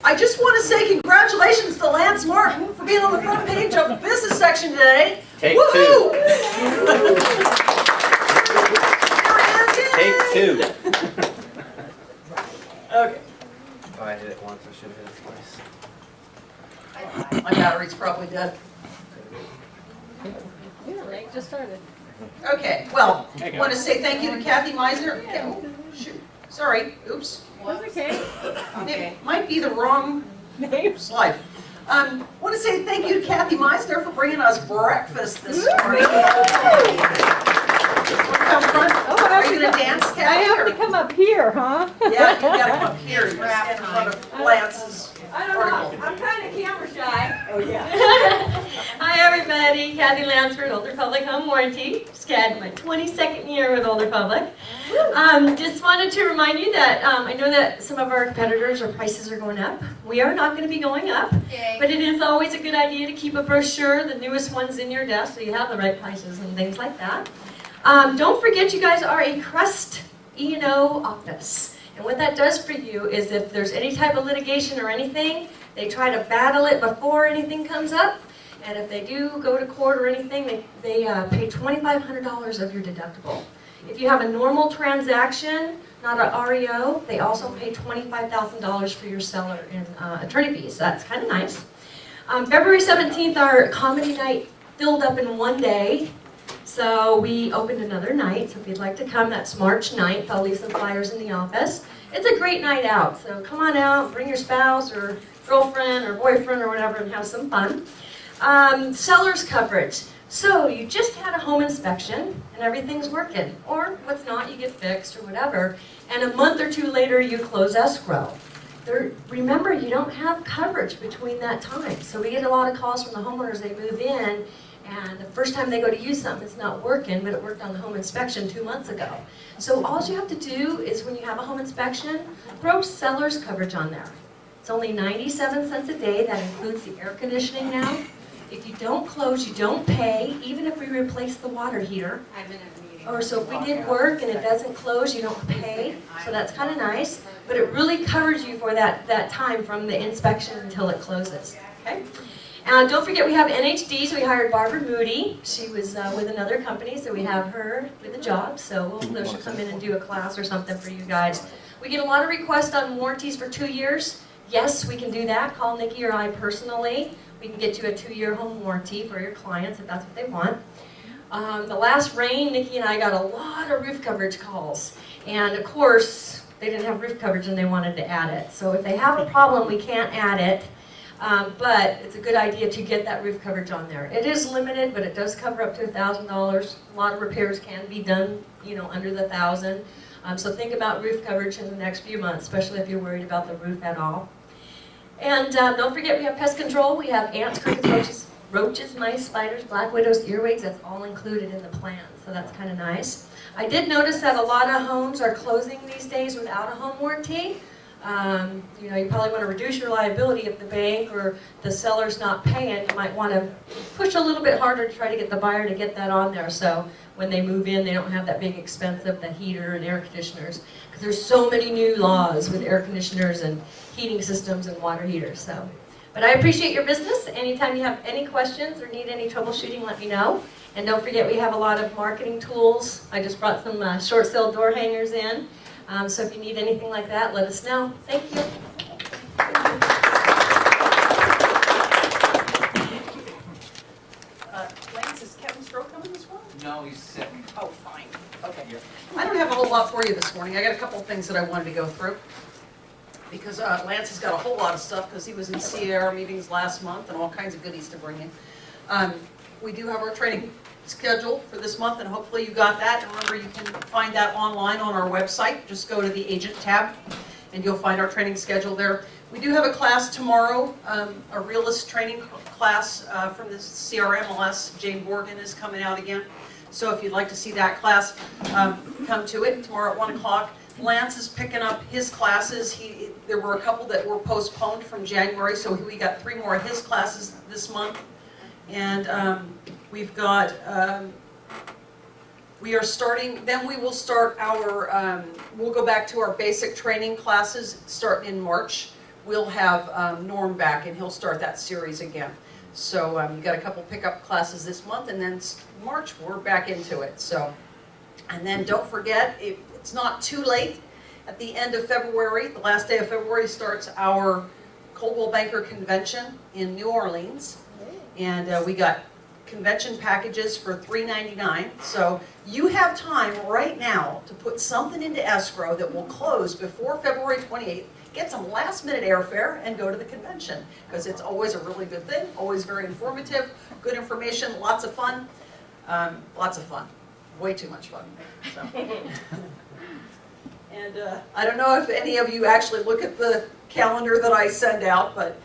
I just want to say congratulations to Lance Martin for being on the front page of the business section today. Take Woohoo! two. Take two. Okay. Oh, I hit it once. I should have hit it twice. My battery's probably dead. Yeah, right, just started. Okay, well, There you go. want to say thank you to Kathy Meisner. Oh, shoot. Sorry, oops. That's okay. It might be the wrong Name? slide. Want to say thank you to Kathy Meisner for bringing us breakfast this morning. Come front. Oh, I Are have you to going to come- dance, I Kathy? have or- to come up here, huh? Yeah, you gotta come up here. You gotta stand in front of Lance's I don't article. know, I'm kind of camera shy. Oh, yeah. Hi everybody, Kathy Lansford, Old Republic Home Warranty. Just had my 22nd year with Old Republic. Just wanted to remind you that I know that some of our competitors or prices are going up. We are not going to be going up, but it is always a good idea to keep a brochure, the newest ones in your desk, so you have the right prices and things like that. Don't forget you guys are a Crust E&O office. And what that does for you is if there's any type of litigation or anything, they try to battle it before anything comes up. And if they do go to court or anything, they pay $2,500 of your deductible. If you have a normal transaction, not an REO, they also pay $25,000 for your seller in attorney fees. That's kind of nice. February 17th, our comedy night filled up in one day. So we opened another night, so if you'd like to come, that's March 9th. I'll leave some flyers in the office. It's a great night out, so come on out, bring your spouse or girlfriend or boyfriend or whatever and have some fun. Seller's coverage. So you just had a home inspection and everything's working, or what's not, you get fixed or whatever, and a month or two later you close escrow. Remember, you don't have coverage between that time, so we get a lot of calls from the homeowners. They move in, and the first time they go to use something, it's not working, but it worked on the home inspection 2 months ago. So all you have to do is when you have a home inspection, throw seller's coverage on there. It's only 97 cents a day. That includes the air conditioning now. If you don't close, you don't pay, even if we replace the water heater. I'm in a meeting. Or so if we did work and it doesn't close, you don't pay. So that's kind of nice. But it really covers you for that time from the inspection until it closes. Okay? Don't forget we have NHDs. We hired Barbara Moody. She was with another company, so we have her with a job. So hopefully she'll come in and do a class or something for you guys. We get a lot of requests on warranties for 2 years. Yes, we can do that. Call Nikki or I personally. We can get you a 2-year home warranty for your clients if that's what they want. The last rain, Nikki and I got a lot of roof coverage calls. And of course, they didn't have roof coverage and they wanted to add it. So if they have a problem, we can't add it. But it's a good idea to get that roof coverage on there. It is limited, but it does cover up to $1,000. A lot of repairs can be done, under the $1,000. So think about roof coverage in the next few months, especially if you're worried about the roof at all. And don't forget we have pest control. We have ants, crickets, roaches, mice, spiders, black widows, earwigs. That's all included in the plan, so that's kind of nice. I did notice that a lot of homes are closing these days without a home warranty. You probably want to reduce your liability if the bank or the seller's not paying. You might want to push a little bit harder to try to get the buyer to get that on there, so when they move in, they don't have that big expense of the heater and air conditioners. Because there's so many new laws with air conditioners and heating systems and water heaters. So, but I appreciate your business. Anytime you have any questions or need any troubleshooting, let me know. And don't forget, we have a lot of marketing tools. I just brought some short sale door hangers in. So if you need anything like that, let us know. Thank you. Lance, is Kevin Stroh coming this morning? No, he's sick. Oh, fine. Okay. I don't have a whole lot for you this morning. I got a couple of things that I wanted to go through. Because Lance has got a whole lot of stuff because he was in CAR meetings last month and all kinds of goodies to bring in. We do have our training schedule for this month, and hopefully you got that. And remember, you can find that online on our website. Just go to the agent tab and you'll find our training schedule there. We do have a class tomorrow, a realist training class from the CRMLS. Jane Morgan is coming out again. So if you'd like to see that class, come to it tomorrow at 1 o'clock. Lance is picking up his classes. There were a couple that were postponed from January, so we got 3 more of his classes this month. And we've got, we are starting, then we will start our, we'll go back to our basic training classes starting in March. we'll have Norm back, and he'll start that series again. So you got a couple pickup classes this month, and then March, we're back into it. So, and then don't forget, it's not too late. At the end of February, the last day of February, starts our Coldwell Banker Convention in New Orleans. And we got convention packages for $3.99. So you have time right now to put something into escrow that will close before February 28th. Get some last-minute airfare and go to the convention, because it's always a really good thing, always very informative, good information, lots of fun. Lots of fun. Way too much fun. So. And I don't know if any of you actually look at the calendar that I send out, but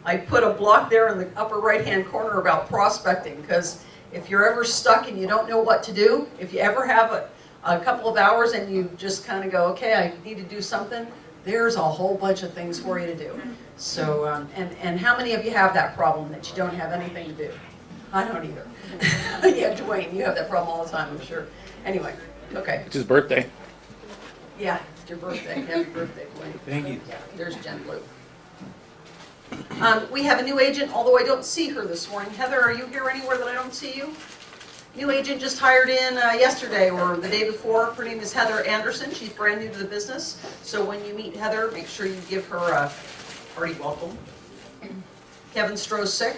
I put a block there in the upper right-hand corner about prospecting, because if you're ever stuck and you don't know what to do, if you ever have a couple of hours and you just kind of go, okay, I need to do something, there's a whole bunch of things for you to do. So, and how many of you have that problem that you don't have anything to do? I don't either. Yeah, Dwayne, you have that problem all the time, I'm sure. Anyway, okay. It's his birthday. Yeah, it's your birthday. Happy birthday, Dwayne. Thank you. Yeah, there's Jen Blue. We have a new agent, although I don't see her this morning. Heather, are you here anywhere that I don't see you? New agent just hired in yesterday or the day before. Her name is Heather Anderson. She's brand new to the business. So when you meet Heather, make sure you give her a hearty welcome. Kevin Stroh's sick.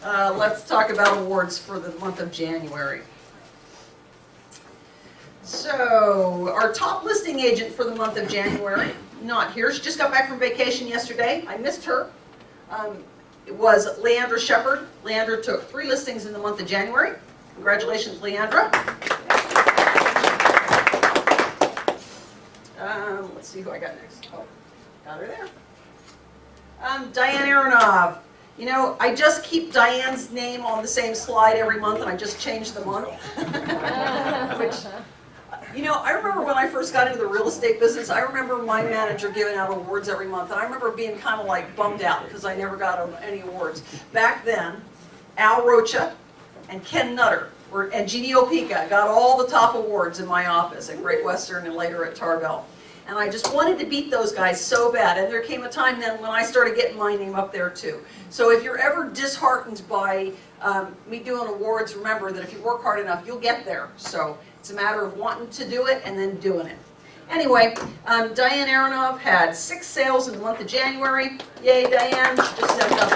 Let's talk about awards for the month of January. So, our top listing agent for the month of January, not here. She just got back from vacation yesterday. I missed her. It was Leandra Shepard. Leandra took 3 listings in the month of January. Congratulations, Leandra. Let's see who I got next. Oh, got her there. Diane Aronov. You know, I just keep Diane's name on the same slide every month, and I just change the month. Which, you know, I remember when I first got into the real estate business, I remember my manager giving out awards every month, and I remember being kind of like bummed out because I never got any awards. Back then, Al Rocha and Ken Nutter and Jeannie Opeka got all the top awards in my office at Great Western and later at Tarbell. And I just wanted to beat those guys so bad. And there came a time then when I started getting my name up there too. So if you're ever disheartened by me doing awards, remember that if you work hard enough, you'll get there. So it's a matter of wanting to do it and then doing it. Anyway, Diane Aronov had 6 sales in the month of January. Yay, Diane. She just stepped up.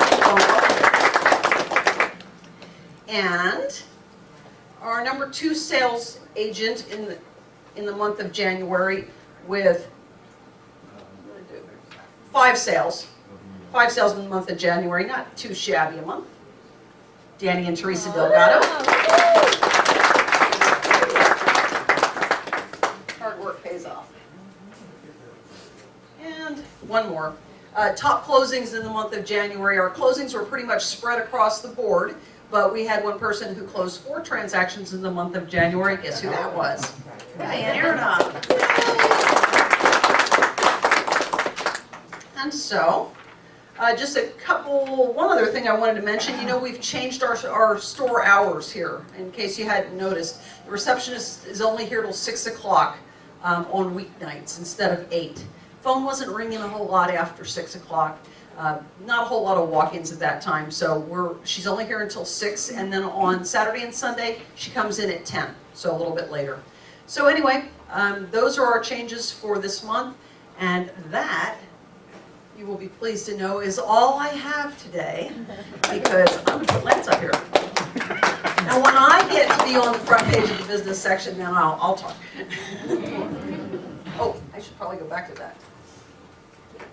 And our number 2 sales agent in the month of January with 5 sales. 5 sales in the month of January, not too shabby a month. Danny and Teresa Delgado. Hard work pays off. And one more. Top closings in the month of January. Our closings were pretty much spread across the board, but we had one person who closed 4 transactions in the month of January. Guess who that was? Diane Aronov. And so, just one other thing I wanted to mention. You know, we've changed our store hours here, in case you hadn't noticed. The receptionist is only here till 6 o'clock on weeknights instead of 8. Phone wasn't ringing a whole lot after 6 o'clock. Not a whole lot of walk-ins at that time, so she's only here until 6, and then on Saturday and Sunday, she comes in at 10, so a little bit later. So anyway, those are our changes for this month, and that, you will be pleased to know, is all I have today, because I'm going to put Lance up here. Now when I get to be on the front page of the business section, then I'll talk. Oh, I should probably go back to that.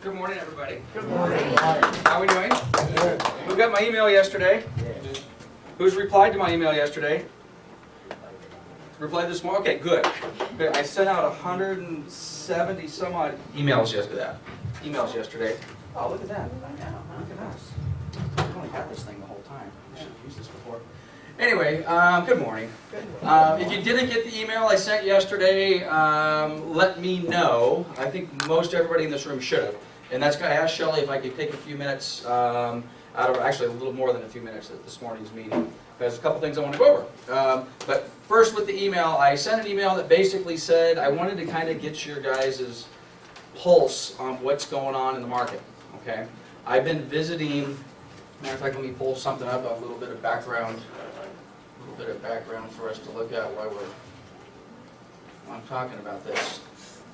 Good morning, everybody. Good morning. How are we doing? Who got my email yesterday? Who's replied to my email yesterday? Replied this morning? Okay, good. Good. I sent out 170 some odd emails yesterday. Oh, look at that. Look at us. I've only had this thing the whole time. I should have used this before. Anyway, good morning. If you didn't get the email I sent yesterday, let me know. I think most everybody in this room should have. And that's going to ask Shelley if I could take a few minutes, out of actually a little more than a few minutes at this morning's meeting. There's a couple things I want to go over. But first with the email, I sent an email that basically said I wanted to kind of get your guys' pulse on what's going on in the market, okay? I've been visiting, matter of fact, let me pull something up, a little bit of background for us to look at while I'm talking about this.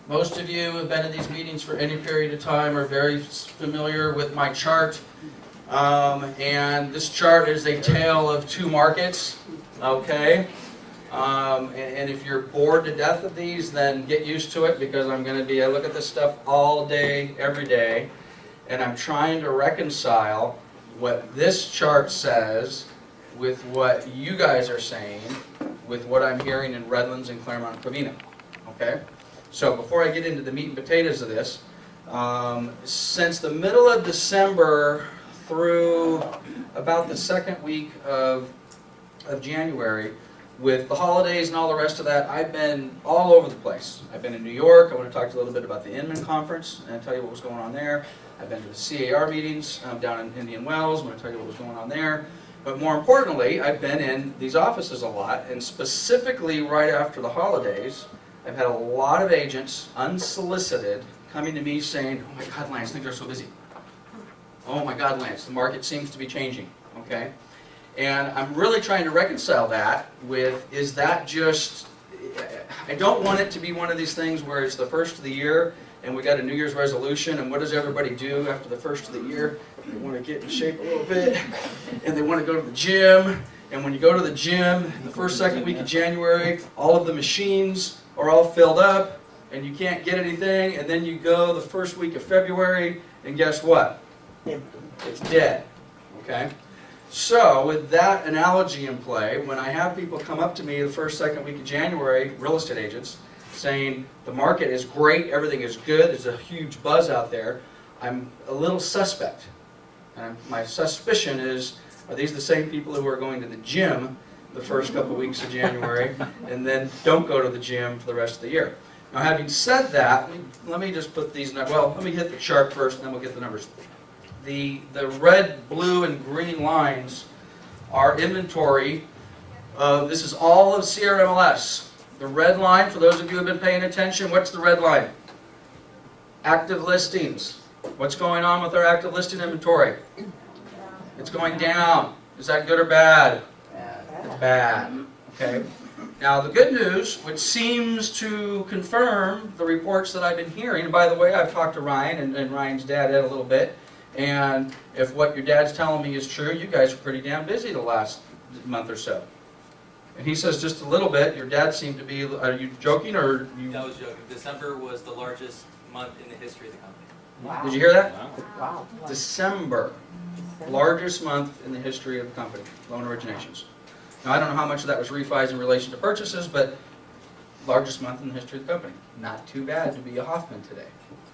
Most of you who have been in these meetings for any period of time are very familiar with my chart. And this chart is a tale of two markets, okay? And if you're bored to death of these, then get used to it, because I look at this stuff all day, every day, and I'm trying to reconcile what this chart says with what you guys are saying, with what I'm hearing in Redlands and Claremont and Covina, okay? So before I get into the meat and potatoes of this, since the middle of December through about the second week of January, with the holidays and all the rest of that, I've been all over the place. I've been in New York. I want to talk to you a little bit about the Inman Conference and tell you what was going on there. I've been to the CAR meetings down in Indian Wells. I want to tell you what was going on there. But more importantly, I've been in these offices a lot, and specifically right after the holidays, I've had a lot of agents, unsolicited, coming to me saying, "Oh my God, Lance, things are so busy. Oh my God, Lance, the market seems to be changing," okay? And I'm really trying to reconcile that with, is that just, I don't want it to be one of these things where it's the first of the year and we got a New Year's resolution, and what does everybody do after the first of the year? They want to get in shape a little bit, and they want to go to the gym, and when you go to the gym, the first, second week of January, all of the machines are all filled up, and you can't get anything, and then you go the first week of February, and guess what? It's dead, okay? So, with that analogy in play, when I have people come up to me the first, second week of January, real estate agents, saying the market is great, everything is good, there's a huge buzz out there, I'm a little suspect. And my suspicion is, are these the same people who are going to the gym the first couple weeks of January and then don't go to the gym for the rest of the year? Now, having said that, let me just put these, well, let me hit the chart first and then we'll get the numbers. The red, blue, and green lines are inventory. This is all of CRMLS. The red line, for those of you who have been paying attention, what's the red line? Active listings. What's going on with our active listing inventory? It's going down. Is that good or bad? It's bad. Okay. Now the good news, which seems to confirm the reports that I've been hearing, and by the way, I've talked to Ryan and Ryan's dad Ed a little bit, and if what your dad's telling me is true, you guys are pretty damn busy the last month or so. And he says just a little bit. Your dad seemed to be, are you joking or you? I was joking. December was the largest month in the history of the company. Wow. Did you hear that? Wow. December, largest month in the history of the company, loan originations. Now I don't know how much of that was refis in relation to purchases, but largest month in the history of the company. Not too bad to be a Hoffman today.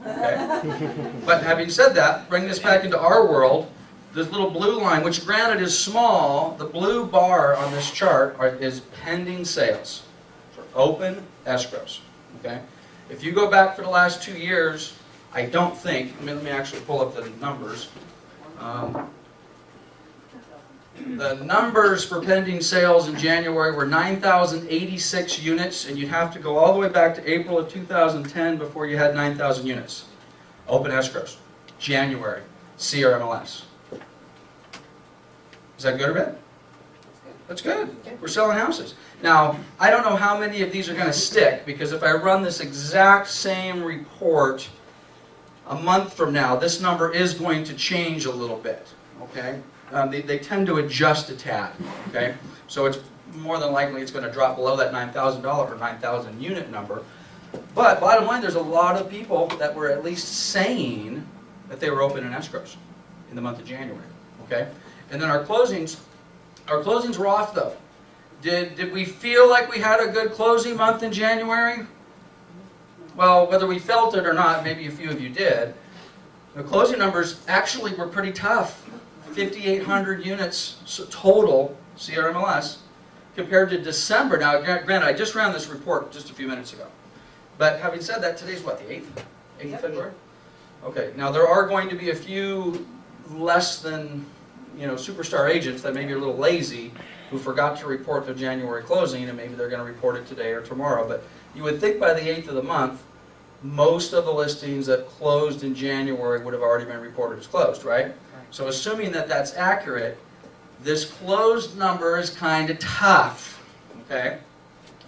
Okay? But having said that, bring this back into our world. This little blue line, which granted is small, the blue bar on this chart is pending sales for open escrows. Okay? If you go back for the last 2 years, I don't think, let me actually pull up the numbers. The numbers for pending sales in January were 9,086 units, and you'd have to go all the way back to April of 2010 before you had 9,000 units. Open escrows. January. CRMLS. Is that good or bad? That's good. We're selling houses. Now, I don't know how many of these are going to stick, because if I run this exact same report a month from now, this number is going to change a little bit. Okay? They tend to adjust a tad. Okay? So it's more than likely it's going to drop below that $9,000 or 9,000 unit number. But bottom line, there's a lot of people that were at least saying that they were open in escrows in the month of January. Okay? And then our closings were off though. Did we feel like we had a good closing month in January? Well, whether we felt it or not, maybe a few of you did. The closing numbers actually were pretty tough. 5,800 units total CRMLS compared to December. Now, granted, I just ran this report just a few minutes ago. But having said that, today's what, the 8th? 8th of February? Okay, now there are going to be a few less than, superstar agents that may be a little lazy who forgot to report their January closing, and maybe they're going to report it today or tomorrow. But you would think by the 8th of the month, most of the listings that closed in January would have already been reported as closed, right? So assuming that that's accurate, this closed number is kind of tough, okay?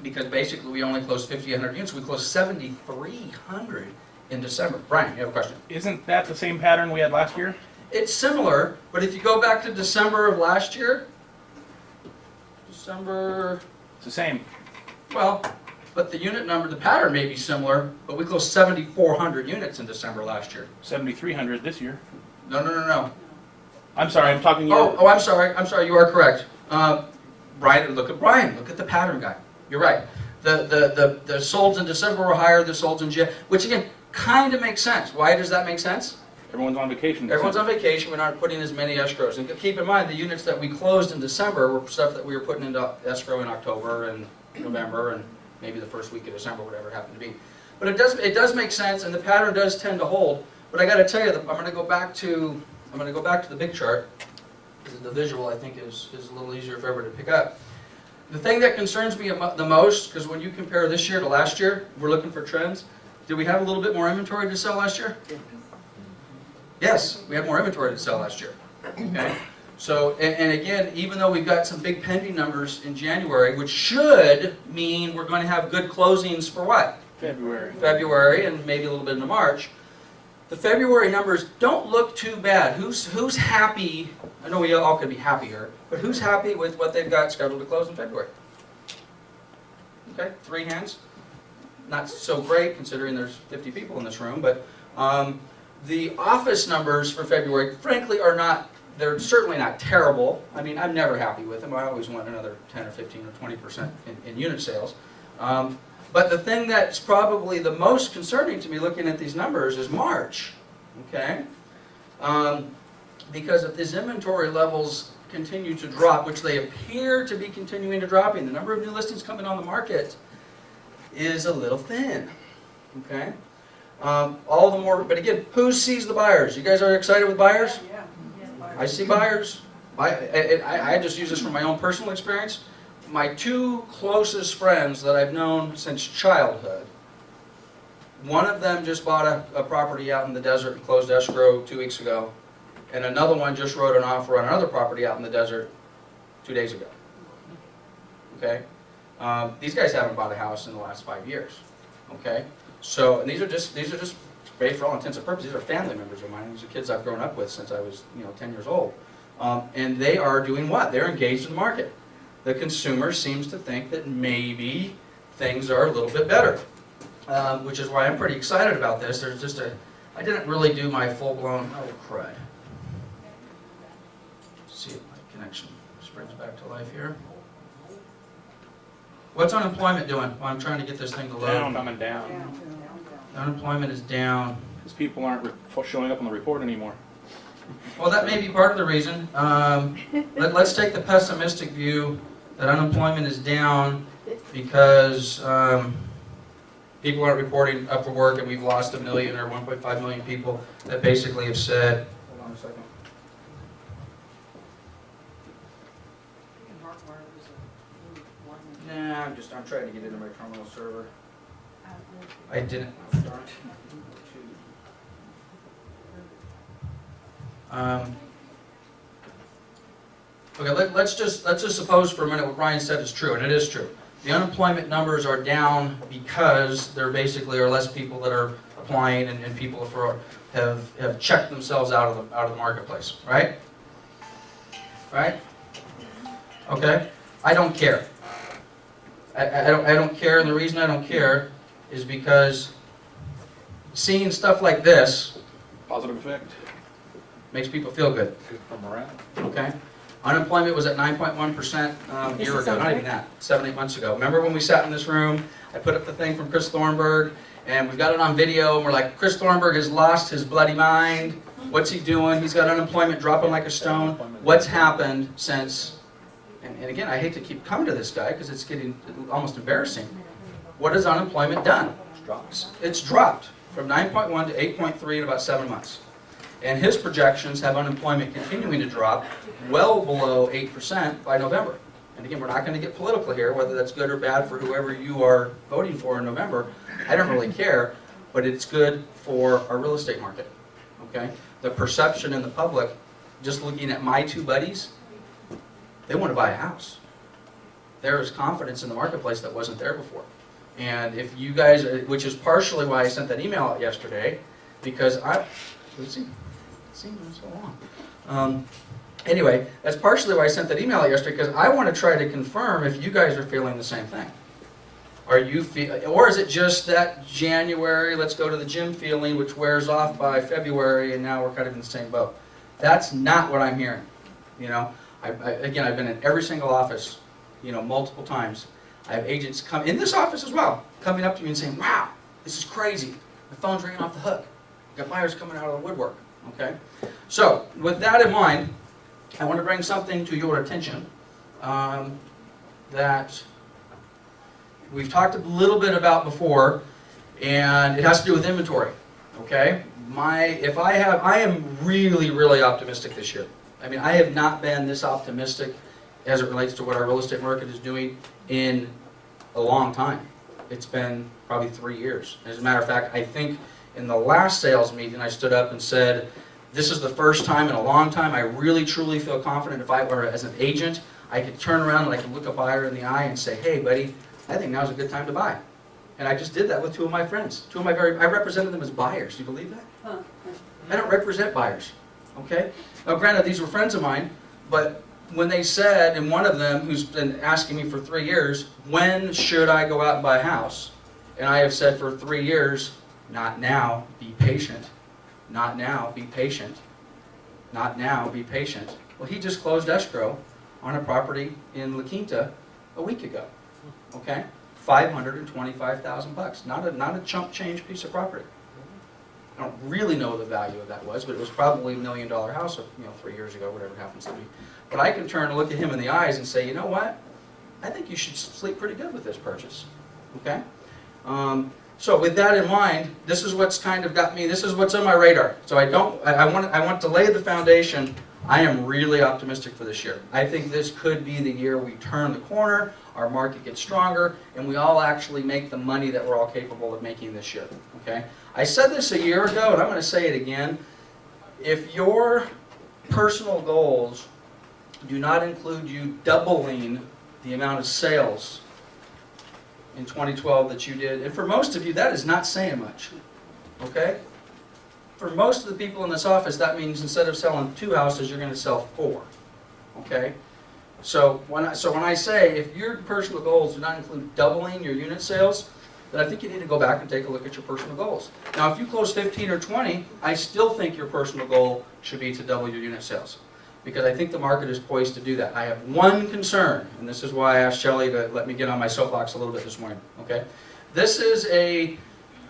Because basically we only closed 5,800 units. We closed 7,300 in December. Brian, you have a question? Isn't that the same pattern we had last year? It's similar, but if you go back to December of last year, December, It's the same. well, but the unit number, the pattern may be similar, but we closed 7,400 units in December last year. 7,300 this year. No. I'm sorry, I'm talking Oh, I'm sorry, you are correct. Brian, look at the pattern guy. You're right. The solds in December were higher, the solds in January, which again, kind of makes sense. Why does that make sense? Everyone's on vacation. Everyone's on vacation, we're not putting as many escrows. And keep in mind, the units that we closed in December were stuff that we were putting into escrow in October and November and maybe the first week of December, whatever it happened to be. But it does make sense, and the pattern does tend to hold. But I got to tell you, I'm going to go back to the big chart, because the visual I think is a little easier for everybody to pick up. The thing that concerns me the most, because when you compare this year to last year, we're looking for trends. Did we have a little bit more inventory to sell last year? Yes, we had more inventory to sell last year. Okay. So, and again, even though we've got some big pending numbers in January, which should mean we're going to have good closings for what? February and maybe a little bit into March. The February numbers don't look too bad. Who's happy? I know we all could be happier, but who's happy with what they've got scheduled to close in February? Okay, 3 hands. Not so great considering there's 50 people in this room, but the office numbers for February, frankly, are not. They're certainly not terrible. I mean, I'm never happy with them. I always want another 10 or 15 or 20% in unit sales. But the thing that's probably the most concerning to me looking at these numbers is March, okay? Because if these inventory levels continue to drop, which they appear to be continuing to dropping, the number of new listings coming on the market is a little thin, okay? All the more, but again, who sees the buyers? You guys are excited with buyers? I see buyers. I just use this from my own personal experience. My 2 closest friends that I've known since childhood, one of them just bought a property out in the desert and closed escrow 2 weeks ago, and another one just wrote an offer on another property out in the desert 2 days ago. Okay? These guys haven't bought a house in the last 5 years. Okay? So, and these are just, for all intents and purposes, these are family members of mine. These are kids I've grown up with since I was, 10 years old. And they are doing what? They're engaged in the market. The consumer seems to think that maybe things are a little bit better, which is why I'm pretty excited about this. There's just I didn't really do my full-blown, oh crud. Let's see if my connection springs back to life here. What's unemployment doing? Well, I'm trying to get this thing to load. Down, coming down. Unemployment is down. Because people aren't showing up on the report anymore. Well, that may be part of the reason. Let's take the pessimistic view that unemployment is down because people aren't reporting up for work, and we've lost 1 million or 1.5 million people that basically have said, hold on a second. Nah, I'm trying to get into my terminal server. I didn't. Okay, let's just suppose for a minute what Brian said is true, and it is true. The unemployment numbers are down because there basically are less people that are applying, and people have checked themselves out of the marketplace, right? Right? Okay. I don't care. I don't care, and the reason I don't care is because seeing stuff like this Positive effect. makes people feel good. From around. Okay? Unemployment was at 9.1% a year ago, not even that, 7-8 months ago. Remember when we sat in this room, I put up the thing from Chris Thornburg, and we've got it on video, and we're like, Chris Thornburg has lost his bloody mind. What's he doing? He's got unemployment dropping like a stone. What's happened since, and again, I hate to keep coming to this guy because it's getting almost embarrassing. What has unemployment done? It's dropped from 9.1 to 8.3 in about 7 months. And his projections have unemployment continuing to drop well below 8% by November. And again, we're not going to get political here, whether that's good or bad for whoever you are voting for in November. I don't really care. but it's good for our real estate market, okay? The perception in the public, just looking at my two buddies, they want to buy a house. There is confidence in the marketplace that wasn't there before. And if you guys, which is partially why I sent that email out yesterday, because let's see, it's been so long. Anyway, that's partially why I sent that email out yesterday, because I want to try to confirm if you guys are feeling the same thing. Are you or is it just that January, let's go to the gym feeling, which wears off by February, and now we're kind of in the same boat? That's not what I'm hearing. You know, again, I've been in every single office, you know, multiple times. I have agents come in this office as well, coming up to me and saying, "Wow, this is crazy. The phone's ringing off the hook. Got buyers coming out of the woodwork." Okay, so with that in mind, I want to bring something to your attention that we've talked a little bit about before, and it has to do with inventory. Okay, I am really optimistic this year. I mean, I have not been this optimistic as it relates to what our real estate market is doing in a long time. It's been probably 3 years. As a matter of fact, I think in the last sales meeting, I stood up and said, this is the first time in a long time I really truly feel confident if I were as an agent, I could turn around and I could look a buyer in the eye and say, "Hey buddy, I think now's a good time to buy." And I just did that with two of my friends. I represented them as buyers. Do you believe that? I don't represent buyers. Okay? Now granted, these were friends of mine, but when they said, and one of them who's been asking me for 3 years, when should I go out and buy a house? And I have said for 3 years, not now, be patient. Not now, be patient. Not now, be patient. Well, he just closed escrow on a property in La Quinta a week ago. Okay? $525,000. Not a chump change piece of property. I don't really know what the value of that was, but it was probably $1 million house, 3 years ago, whatever it happens to be. But I can turn and look at him in the eyes and say, you know what? I think you should sleep pretty good with this purchase. Okay? So with that in mind, this is what's kind of got me, this is what's on my radar. So I want to lay the foundation. I am really optimistic for this year. I think this could be the year we turn the corner, our market gets stronger, and we all actually make the money that we're all capable of making this year. Okay? I said this a year ago, and I'm going to say it again. If your personal goals do not include you doubling the amount of sales in 2012 that you did, and for most of you, that is not saying much. Okay? For most of the people in this office, that means instead of selling 2 houses, you're going to sell 4. Okay? So when I say if your personal goals do not include doubling your unit sales, then I think you need to go back and take a look at your personal goals. Now, if you close 15 or 20, I still think your personal goal should be to double your unit sales, because I think the market is poised to do that. I have one concern, and this is why I asked Shelley to let me get on my soapbox a little bit this morning. Okay? This is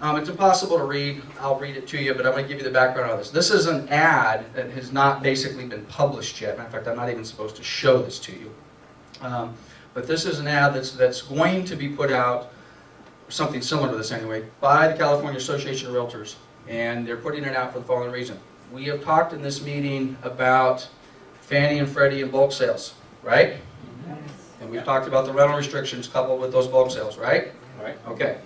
it's impossible to read. I'll read it to you, but I'm going to give you the background on this. This is an ad that has not basically been published yet. Matter of fact, I'm not even supposed to show this to you. But this is an ad that's going to be put out, something similar to this anyway, by the California Association of Realtors. And they're putting it out for the following reason. We have talked in this meeting about Fannie and Freddie and bulk sales, right? And we've talked about the rental restrictions coupled with those bulk sales, right? Right. Okay.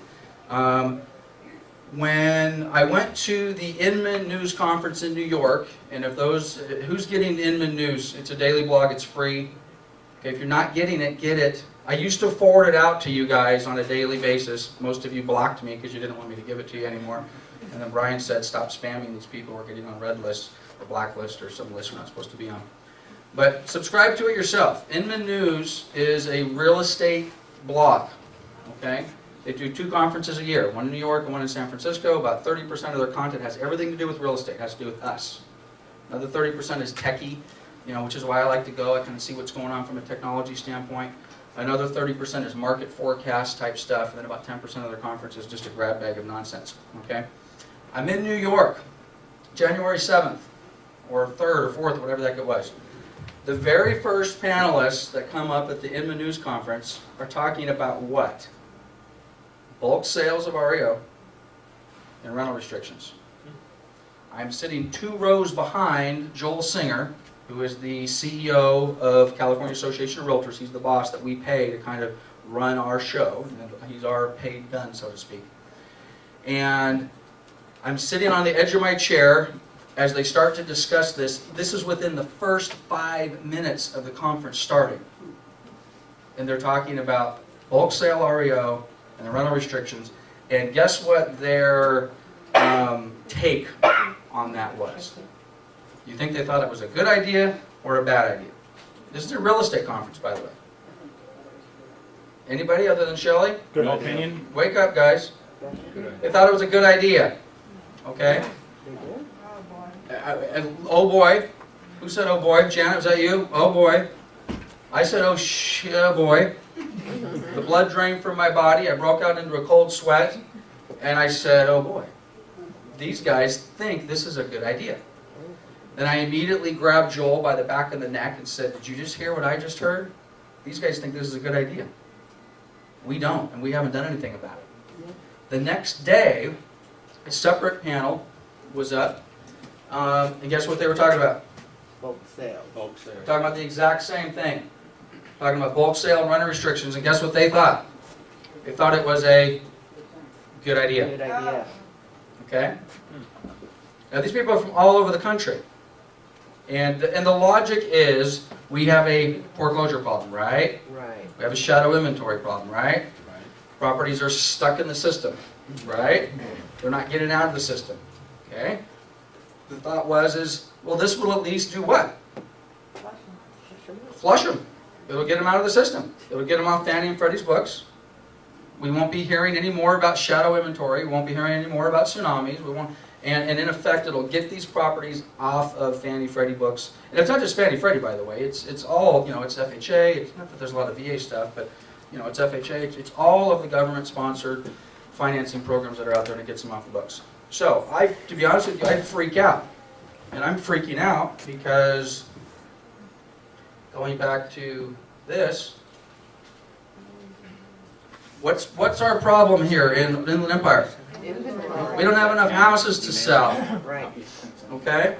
When I went to the Inman News Conference in New York, and if who's getting Inman News? It's a daily blog, it's free. Okay, if you're not getting it, get it. I used to forward it out to you guys on a daily basis. Most of you blocked me because you didn't want me to give it to you anymore. And then Brian said, stop spamming these people who are getting on red lists or black list or some list we're not supposed to be on. But subscribe to it yourself. Inman News is a real estate blog. Okay? They do 2 conferences a year, one in New York and one in San Francisco. About 30% of their content has everything to do with real estate, has to do with us. Another 30% is techie, which is why I like to go. I can see what's going on from a technology standpoint. Another 30% is market forecast type stuff, and then about 10% of their conference is just a grab bag of nonsense. Okay? I'm in New York, January 7th, or 3rd or 4th, whatever the heck it was. The very first panelists that come up at the Inman News Conference are talking about what? Bulk sales of REO and rental restrictions. I'm sitting 2 rows behind Joel Singer, who is the CEO of California Association of Realtors. He's the boss that we pay to kind of run our show. He's our paid gun, so to speak. And I'm sitting on the edge of my chair as they start to discuss this. This is within the first 5 minutes of the conference starting. And they're talking about bulk sale REO and the rental restrictions. And guess what their take on that was? You think they thought it was a good idea or a bad idea? This is a real estate conference, by the way. Anybody other than Shelley? No opinion? Wake up, guys. They thought it was a good idea. Okay? Oh boy. Who said oh boy? Janet, was that you? Oh boy. I said oh boy. The blood drained from my body. I broke out into a cold sweat. And I said, oh boy. These guys think this is a good idea. Then I immediately grabbed Joel by the back of the neck and said, did you just hear what I just heard? These guys think this is a good idea. We don't, and we haven't done anything about it. The next day, a separate panel was up, and guess what they were talking about? Bulk sale. Talking about the exact same thing. Talking about bulk sale and rental restrictions, and guess what they thought? They thought it was a good idea. Good idea. Okay? Now these people are from all over the country. And the logic is, we have a foreclosure problem, right? Right. We have a shadow inventory problem, right? Properties are stuck in the system, right? They're not getting out of the system, okay? The thought was, well, this will at least do what? Flush them. It'll get them out of the system. It'll get them off Fannie and Freddie's books. We won't be hearing any more about shadow inventory. We won't be hearing any more about tsunamis. We won't, and in effect, it'll get these properties off of Fannie Freddie books. And it's not just Fannie Freddie, by the way. It's all, it's FHA. It's not that there's a lot of VA stuff, but it's FHA. It's all of the government-sponsored financing programs that are out there, and it gets them off the books. So, to be honest with you, I freak out. And I'm freaking out because, going back to this, what's our problem here in Inland Empire? We don't have enough houses to sell, Right. okay?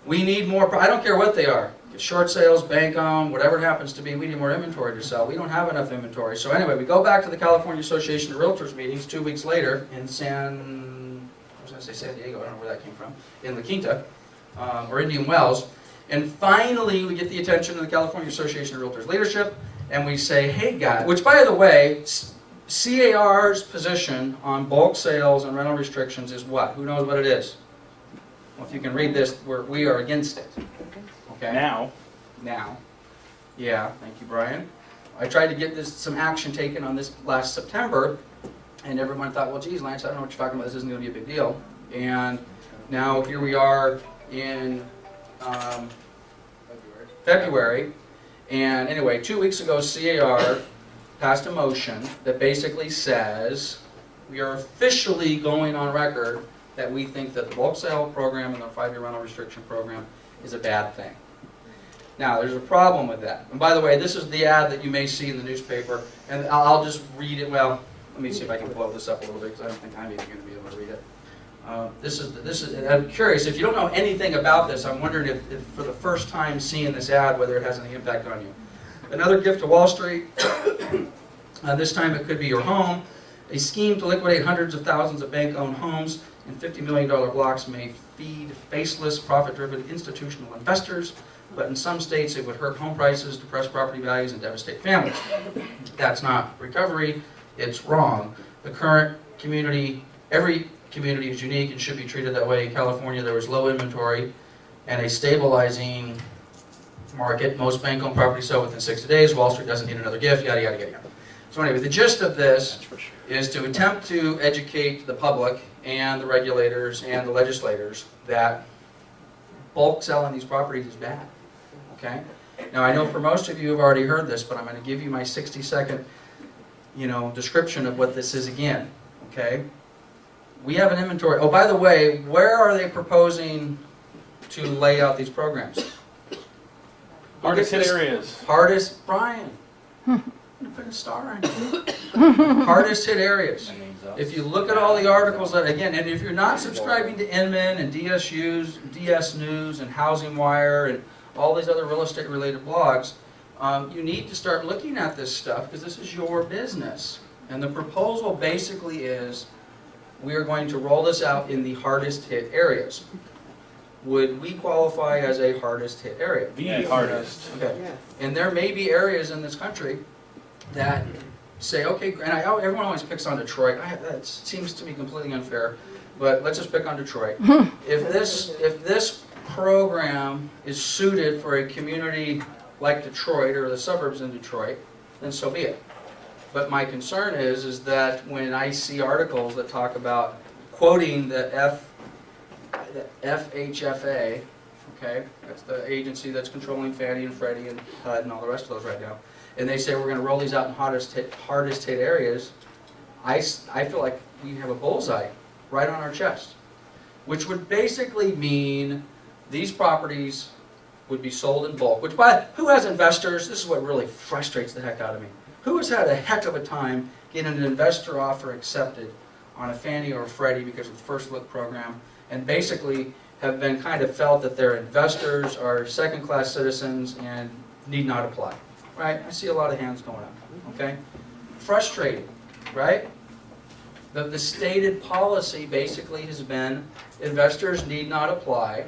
We need more, I don't care what they are. Short sales, bank owned, whatever it happens to be, we need more inventory to sell. We don't have enough inventory. So anyway, we go back to the California Association of Realtors meetings 2 weeks later in San Diego, I don't know where that came from, in La Quinta, or Indian Wells. And finally, we get the attention of the California Association of Realtors leadership, and we say, hey guys, which by the way, CAR's position on bulk sales and rental restrictions is what? Who knows what it is? Well, if you can read this, we are against it. Okay? Now. Yeah, thank you, Brian. I tried to get some action taken on this last September, and everyone thought, well, geez, Lance, I don't know what you're talking about. This isn't going to be a big deal. And now here we are in February. And anyway, 2 weeks ago, CAR passed a motion that basically says we are officially going on record that we think that the bulk sale program and the 5-year rental restriction program is a bad thing. Now, there's a problem with that. And by the way, this is the ad that you may see in the newspaper, and I'll just read it. Well, let me see if I can blow this up a little bit, because I don't think I'm even going to be able to read it. This is. I'm curious, if you don't know anything about this, I'm wondering if for the first time seeing this ad, whether it has any impact on you. Another gift to Wall Street. This time it could be your home. A scheme to liquidate hundreds of thousands of bank-owned homes in $50 million blocks may feed faceless, profit-driven institutional investors, but in some states it would hurt home prices, depress property values, and devastate families. That's not recovery. It's wrong. The current community, every community is unique and should be treated that way. In California, there was low inventory and a stabilizing market. Most bank-owned properties sell within 60 days. Wall Street doesn't need another gift, yada, yada, yada. So anyway, the gist of this is to attempt to educate the public and the regulators and the legislators that bulk selling these properties is bad. Okay? Now, I know for most of you have already heard this, but I'm going to give you my 60-second, description of what this is again. Okay? We have an inventory. Oh, by the way, where are they proposing to lay out these programs? Hardest hit areas. Hardest, Brian. I'm going to put a star on you. Hardest hit areas. If you look at all the articles that, again, and if you're not subscribing to Inman and DS News and Housing Wire and all these other real estate related blogs, you need to start looking at this stuff because this is your business. And the proposal basically is, we are going to roll this out in the hardest hit areas. Would we qualify as a hardest hit area? The hardest. Okay. And there may be areas in this country that say, okay, and everyone always picks on Detroit. That seems to be completely unfair, but let's just pick on Detroit. If this program is suited for a community like Detroit or the suburbs in Detroit, then so be it. But my concern is that when I see articles that talk about quoting the FHFA, okay, that's the agency that's controlling Fannie and Freddie and HUD and all the rest of those right now, and they say we're going to roll these out in hardest hit areas, I feel like we have a bullseye right on our chest, which would basically mean these properties would be sold in bulk, which by who has investors? This is what really frustrates the heck out of me. Who has had a heck of a time getting an investor offer accepted on a Fannie or a Freddie because of the First Look program, and basically have been kind of felt that their investors are second-class citizens and need not apply, right? I see a lot of hands going up, okay? Frustrating, right? The stated policy basically has been investors need not apply.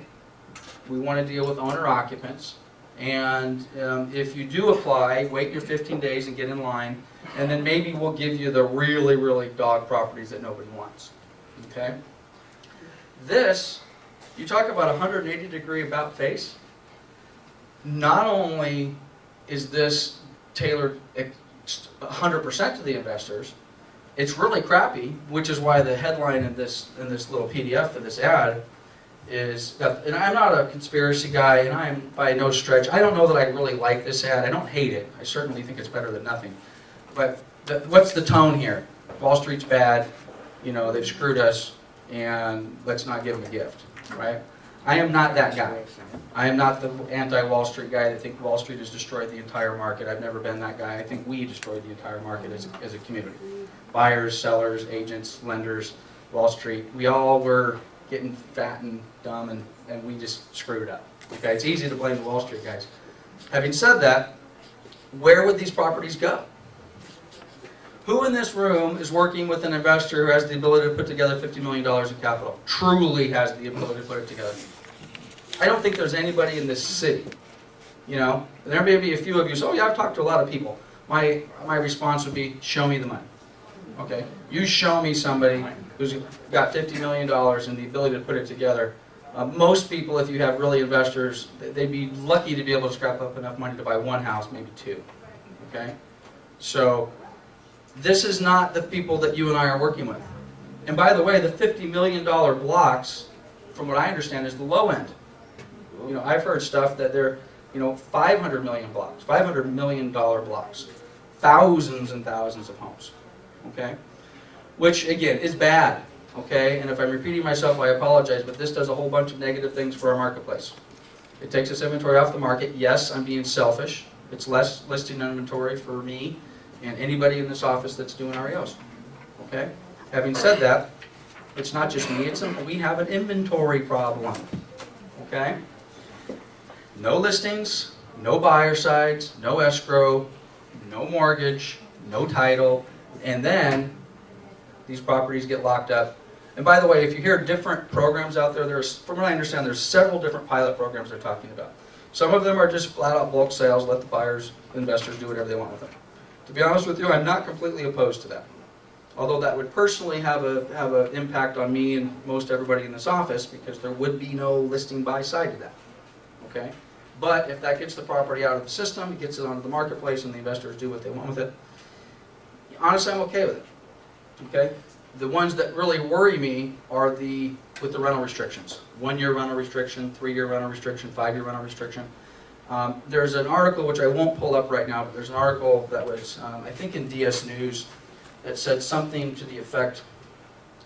We want to deal with owner-occupants. And if you do apply, wait your 15 days and get in line, and then maybe we'll give you the really, really dog properties that nobody wants, okay? This, you talk about 180-degree about face. Not only is this tailored 100% to the investors, it's really crappy, which is why the headline in this little PDF for this ad is, and I'm not a conspiracy guy, and I'm by no stretch, I don't know that I really like this ad. I don't hate it. I certainly think it's better than nothing. But what's the tone here? Wall Street's bad, you know, they've screwed us, and let's not give them a gift, right? I am not that guy. I am not the anti-Wall Street guy that think Wall Street has destroyed the entire market. I've never been that guy. I think we destroyed the entire market as a community. Buyers, sellers, agents, lenders, Wall Street, we all were getting fat and dumb, and we just screwed it up. Okay, it's easy to blame the Wall Street guys. Having said that, where would these properties go? Who in this room is working with an investor who has the ability to put together $50 million in capital? Truly has the ability to put it together. I don't think there's anybody in this city. You know, and there may be a few of you say, oh yeah, I've talked to a lot of people. My response would be, show me the money. Okay, you show me somebody who's got $50 million and the ability to put it together. Most people, if you have really investors, they'd be lucky to be able to scrap up enough money to buy one house, maybe two. Okay, so this is not the people that you and I are working with. And by the way, the $50 million blocks, from what I understand, is the low end. You know, I've heard stuff that they're, you know, 500 million blocks, $500 million blocks, thousands and thousands of homes. Okay, which again is bad. Okay, and if I'm repeating myself, I apologize, but this does a whole bunch of negative things for our marketplace. It takes this inventory off the market. Yes, I'm being selfish. It's less listing inventory for me and anybody in this office that's doing REOs. Okay, having said that, it's not just me. We have an inventory problem. Okay, no listings, no buyer sides, no escrow, no mortgage, no title. And then these properties get locked up. And by the way, if you hear different programs out there, from what I understand, there's several different pilot programs they're talking about. Some of them are just flat out bulk sales, let the buyers, investors do whatever they want with them. To be honest with you, I'm not completely opposed to that. Although that would personally have an impact on me and most everybody in this office, because there would be no listing buy side to that. Okay? But if that gets the property out of the system, it gets it onto the marketplace, and the investors do what they want with it, honestly, I'm okay with it. Okay? The ones that really worry me are with the rental restrictions. 1-year rental restriction, 3-year rental restriction, 5-year rental restriction. There's an article, which I won't pull up right now, but there's an article that was, I think in DS News, that said something to the effect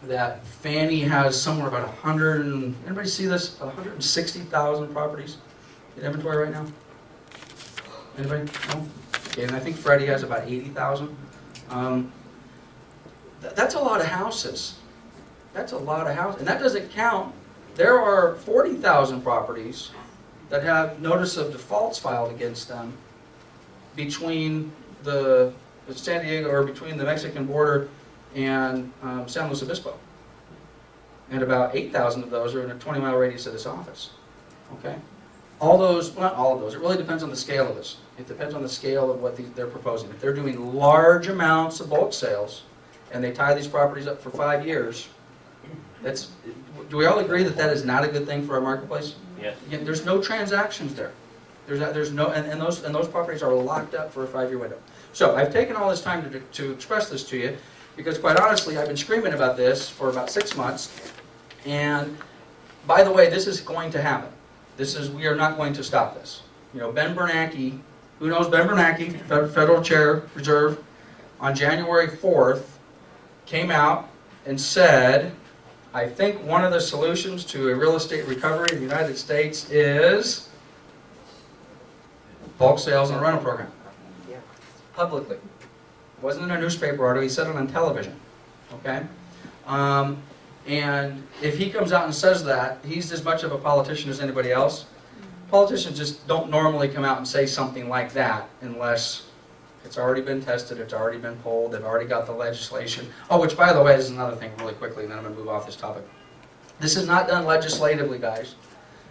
that Fannie has somewhere about 100, anybody see this? 160,000 properties in inventory right now? Anybody? No? Okay, and I think Freddie has about 80,000. That's a lot of houses. That's a lot of houses. And that doesn't count, there are 40,000 properties that have notice of defaults filed against them between the San Diego, or between the Mexican border and San Luis Obispo. and about 8,000 of those are in a 20-mile radius of this office. Okay? All those, well, not all of those, it really depends on the scale of this. It depends on the scale of what they're proposing. If they're doing large amounts of bulk sales, and they tie these properties up for 5 years, do we all agree that that is not a good thing for our marketplace? Yes. Again, there's no transactions there. There's no, and those properties are locked up for a 5-year window. So I've taken all this time to express this to you, because quite honestly, I've been screaming about this for about 6 months. And by the way, this is going to happen. We are not going to stop this. You know, Ben Bernanke, who knows Ben Bernanke, Federal Chair, Reserve, on January 4th, came out and said, I think one of the solutions to a real estate recovery in the United States is bulk sales and a rental program. Publicly. It wasn't in a newspaper article, he said it on television. Okay? And if he comes out and says that, he's as much of a politician as anybody else. Politicians just don't normally come out and say something like that unless it's already been tested, it's already been polled, they've already got the legislation. Oh, which by the way, this is another thing really quickly, and then I'm going to move off this topic. This is not done legislatively, guys.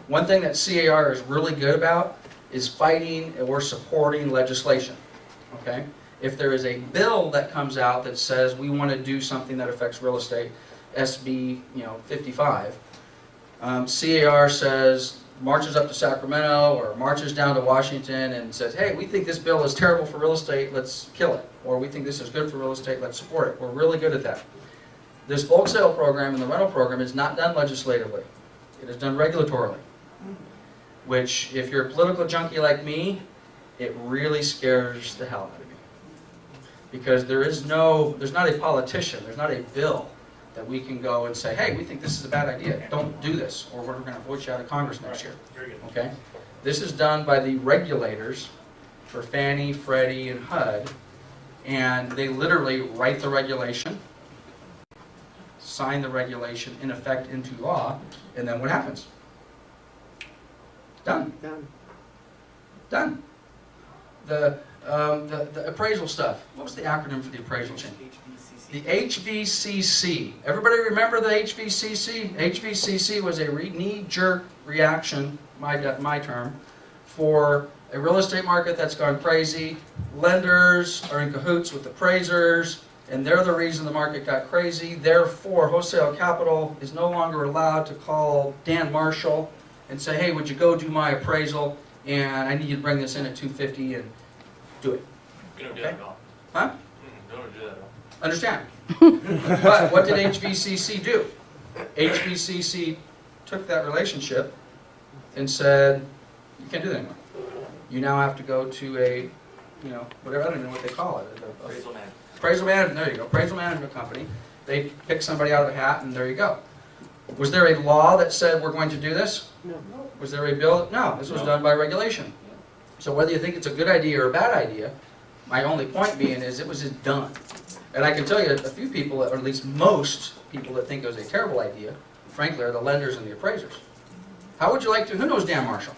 One thing that CAR is really good about is fighting or supporting legislation. Okay? If there is a bill that comes out that says we want to do something that affects real estate, SB 55, CAR says, marches up to Sacramento or marches down to Washington and says, hey, we think this bill is terrible for real estate, let's kill it. Or we think this is good for real estate, let's support it. We're really good at that. This bulk sale program and the rental program is not done legislatively. It is done regulatorily. Which, if you're a political junkie like me, it really scares the hell out of me. Because there's not a politician, there's not a bill that we can go and say, hey, we think this is a bad idea, don't do this, or we're going to vote you out of Congress next year. Okay? This is done by the regulators for Fannie, Freddie, and HUD, and they literally write the regulation, sign the regulation in effect into law, and then what happens? Done. Done. The appraisal stuff. What was the acronym for the appraisal chain? The HVCC. Everybody remember the HVCC? HVCC was a knee-jerk reaction, my term, for a real estate market that's gone crazy. Lenders are in cahoots with appraisers, and they're the reason the market got crazy. Therefore, wholesale capital is no longer allowed to call Dan Marshall and say, hey, would you go do my appraisal, and I need you to bring this in at $250 and do it. You don't do that at all. Huh? Don't do that at all. Understand. But what did HVCC do? HVCC took that relationship and said, you can't do that anymore. You now have to go to a, whatever, I don't even know what they call it. Appraisal man. Appraisal management, there you go. Appraisal management company. They pick somebody out of a hat and there you go. Was there a law that said we're going to do this? No. Was there a bill? No, this was done by regulation. So whether you think it's a good idea or a bad idea, my only point being is it was just done. And I can tell you a few people, or at least most people that think it was a terrible idea, frankly, are the lenders and the appraisers. How would you like to, who knows Dan Marshall?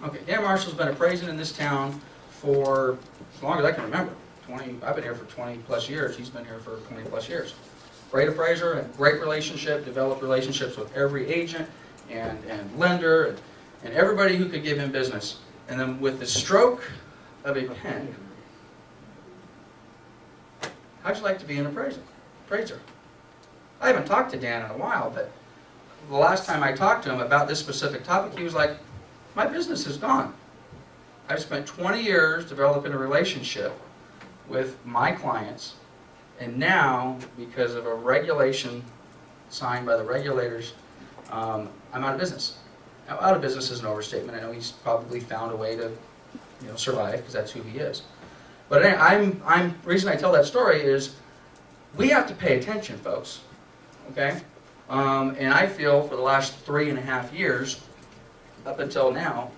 Okay, Dan Marshall's been appraising in this town for as long as I can remember. I've been here for 20 plus years, he's been here for 20 plus years. Great appraiser, and great relationship, developed relationships with every agent and lender and everybody who could give him business. And then with the stroke of a pen, how'd you like to be an appraiser? I haven't talked to Dan in a while, but the last time I talked to him about this specific topic, he was like, my business is gone. I've spent 20 years developing a relationship with my clients, and now, because of a regulation signed by the regulators, I'm out of business. Now, out of business is an overstatement. I know he's probably found a way to, survive, because that's who he is. But the reason I tell that story is we have to pay attention, folks. Okay? And I feel for the last 3.5 years, up until now,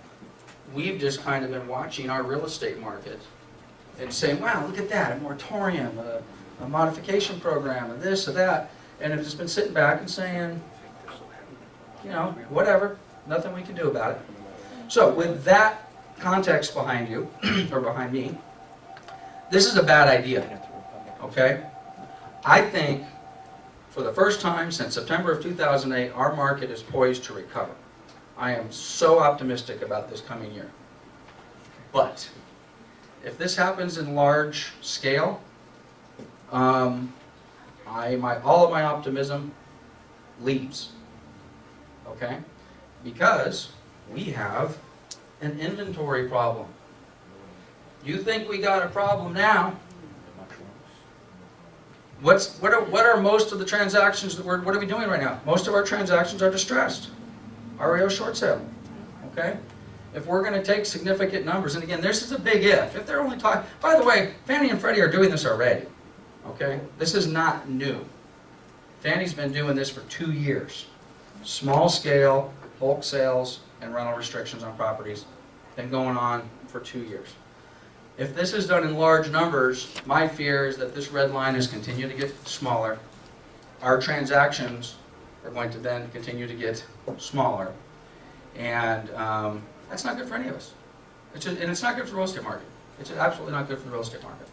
we've just kind of been watching our real estate market and saying, wow, look at that, a moratorium, a modification program, and this or that. And have just been sitting back and saying, whatever, nothing we can do about it. So with that context behind you, or behind me, this is a bad idea, okay? I think for the first time since September of 2008, our market is poised to recover. I am so optimistic about this coming year. But if this happens in large scale, all of my optimism leaves. Okay? Because we have an inventory problem. You think we got a problem now? What are most of the transactions what are we doing right now? Most of our transactions are distressed. REO short sale. Okay? If we're going to take significant numbers, and again, this is a big if they're only talking, by the way, Fannie and Freddie are doing this already. Okay? This is not new. Fannie's been doing this for 2 years. Small scale, bulk sales, and rental restrictions on properties. Been going on for 2 years. If this is done in large numbers, my fear is that this red line is continuing to get smaller. Our transactions are going to then continue to get smaller. And that's not good for any of us. And it's not good for the real estate market. It's absolutely not good for the real estate market.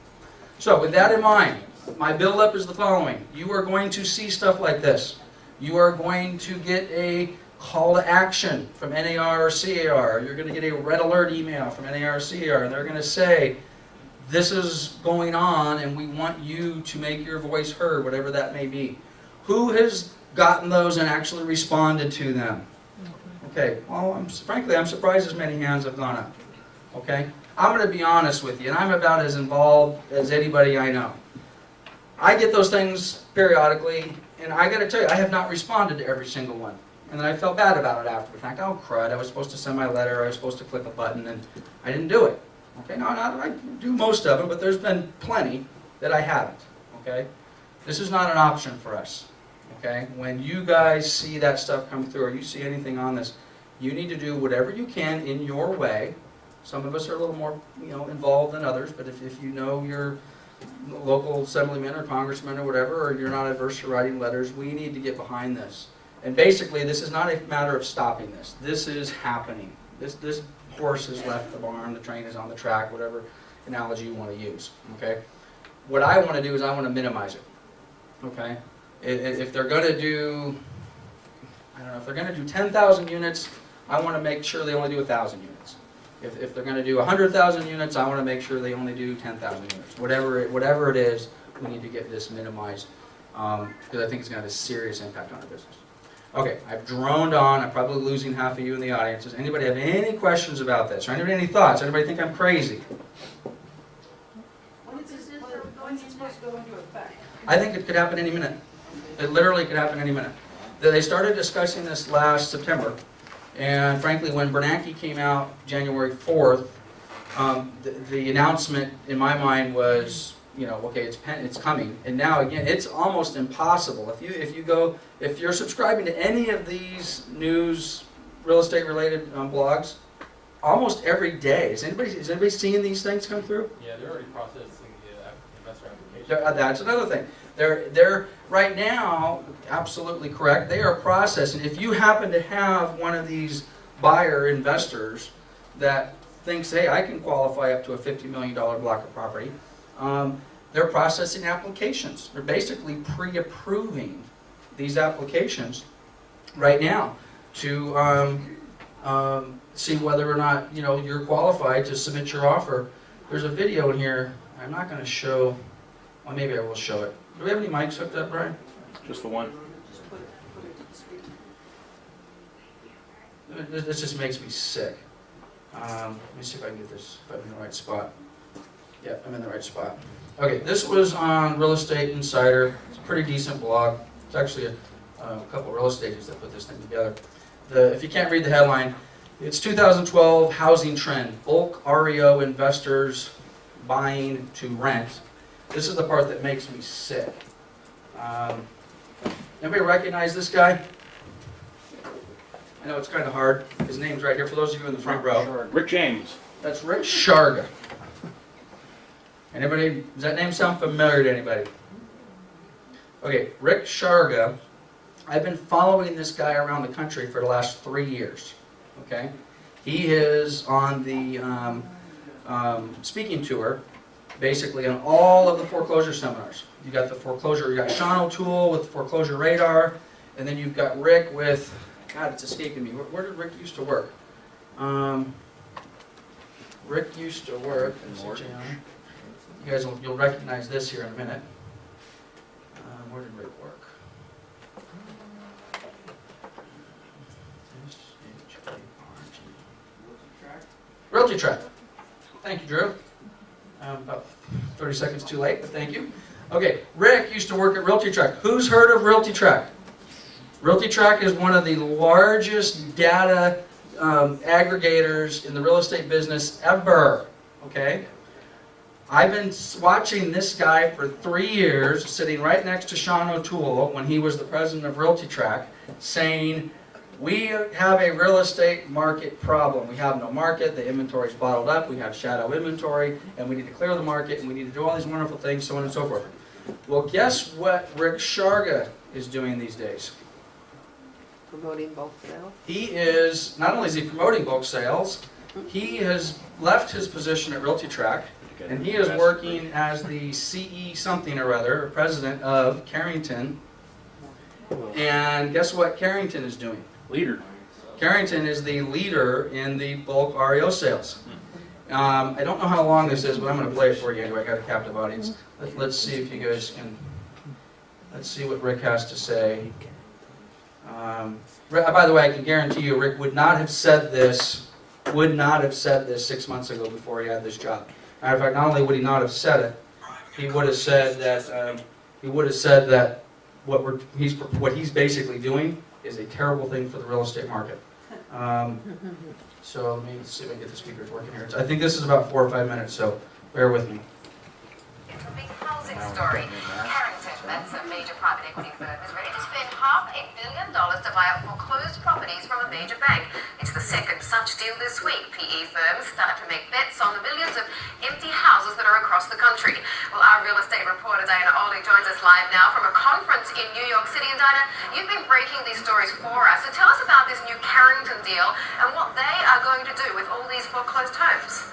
So with that in mind, my build-up is the following. You are going to see stuff like this. You are going to get a call to action from NAR or CAR. You're going to get a red alert email from NAR or CAR, and they're going to say, this is going on, and we want you to make your voice heard, whatever that may be. Who has gotten those and actually responded to them? Okay, well, frankly, I'm surprised as many hands have gone up. Okay? I'm going to be honest with you, and I'm about as involved as anybody I know. I get those things periodically, and I got to tell you, I have not responded to every single one. And then I felt bad about it after the fact. Oh, crud, I was supposed to send my letter, I was supposed to click a button, and I didn't do it. Okay, no, I do most of it, but there's been plenty that I haven't. Okay? This is not an option for us. Okay? When you guys see that stuff come through, or you see anything on this, you need to do whatever you can in your way. Some of us are a little more, involved than others, but if you know your local assemblyman or congressman or whatever, or you're not adverse to writing letters, we need to get behind this. And basically, this is not a matter of stopping this. This is happening. This horse has left the barn, the train is on the track, whatever analogy you want to use. Okay? What I want to do is I want to minimize it. Okay? If they're going to do, I don't know, if they're going to do 10,000 units, I want to make sure they only do 1,000 units. If they're going to do 100,000 units, I want to make sure they only do 10,000 units. Whatever it is, we need to get this minimized because I think it's going to have a serious impact on our business. Okay, I've droned on. I'm probably losing half of you in the audience. Does anybody have any questions about this? Or anybody any thoughts? Anybody think I'm crazy? When's it supposed to go into effect? I think it could happen any minute. It literally could happen any minute. They started discussing this last September. And frankly, when Bernanke came out January 4th, the announcement in my mind was, okay, it's coming. And now again, it's almost impossible. If you're subscribing to any of these news, real estate related blogs, almost every day. Is anybody seeing these things come through? Yeah, they're already processing the investor application. That's another thing. They're right now absolutely correct. They are processing. If you happen to have one of these buyer investors that thinks, hey, I can qualify up to a $50 million block of property, they're processing applications. They're basically pre-approving these applications right now to see whether or not you're qualified to submit your offer. There's a video in here. I'm not going to show. Well, maybe I will show it. Do we have any mics hooked up, Brian? Just the one. Just put it to the speaker. This just makes me sick. Let me see if I can get this, if I'm in the right spot. Yeah, I'm in the right spot. Okay, this was on Real Estate Insider. It's a pretty decent blog. It's actually a couple of real estate agents that put this thing together. If you can't read the headline, it's 2012 housing trend. Bulk REO investors buying to rent. This is the part that makes me sick. Anybody recognize this guy? I know it's kind of hard. His name's right here for those of you in the front row. Rick James. That's Rick Sharga. Anybody, does that name sound familiar to anybody? Okay, Rick Sharga, I've been following this guy around the country for the last 3 years. Okay? He is on the speaking tour basically on all of the foreclosure seminars. You got the foreclosure, you got Sean O'Toole with the foreclosure radar, and then you've got Rick with, God, it's escaping me. Where did Rick used to work? Rick used to work, you guys you'll recognize this here in a minute. Where did Rick work? Realty Track. Thank you, Drew. About 30 seconds too late, but thank you. Okay, Rick used to work at Realty Track. Who's heard of Realty Track? Realty Track is one of the largest data aggregators in the real estate business ever. Okay? I've been watching this guy for 3 years, sitting right next to Sean O'Toole when he was the president of Realty Track, saying, we have a real estate market problem. We have no market, the inventory is bottled up, we have shadow inventory, and we need to clear the market, and we need to do all these wonderful things, so on and so forth. Well, guess what Rick Sharga is doing these days? Promoting bulk sales? He is, not only is he promoting bulk sales, he has left his position at Realty Track, and he is working as the CE something or other, president of Carrington. And guess what Carrington is doing? Leader. Carrington is the leader in the bulk REO sales. I don't know how long this is, but I'm going to play it for you anyway. I got a captive audience. Let's see if you guys can. Let's see what Rick has to say. By the way, I can guarantee you, Rick would not have said this. 6 months ago before he had this job. Matter of fact, not only would he not have said it, he would have said that. What he's basically doing is a terrible thing for the real estate market. So let me see if I can get the speakers working here. I think this is about 4 or 5 minutes, so bear with me. It's a big housing story. Carrington, that's a major private equity firm, is ready to spend $500 million to buy up foreclosed properties from a major bank. It's the second such deal this week. PE firms start to make bets on the millions of empty houses that are across the country. Well, our real estate reporter Diana Oley joins us live now from a conference in New York City. And Diana, you've been breaking these stories for us. So tell us about this new Carrington deal and what they are going to do with all these foreclosed homes.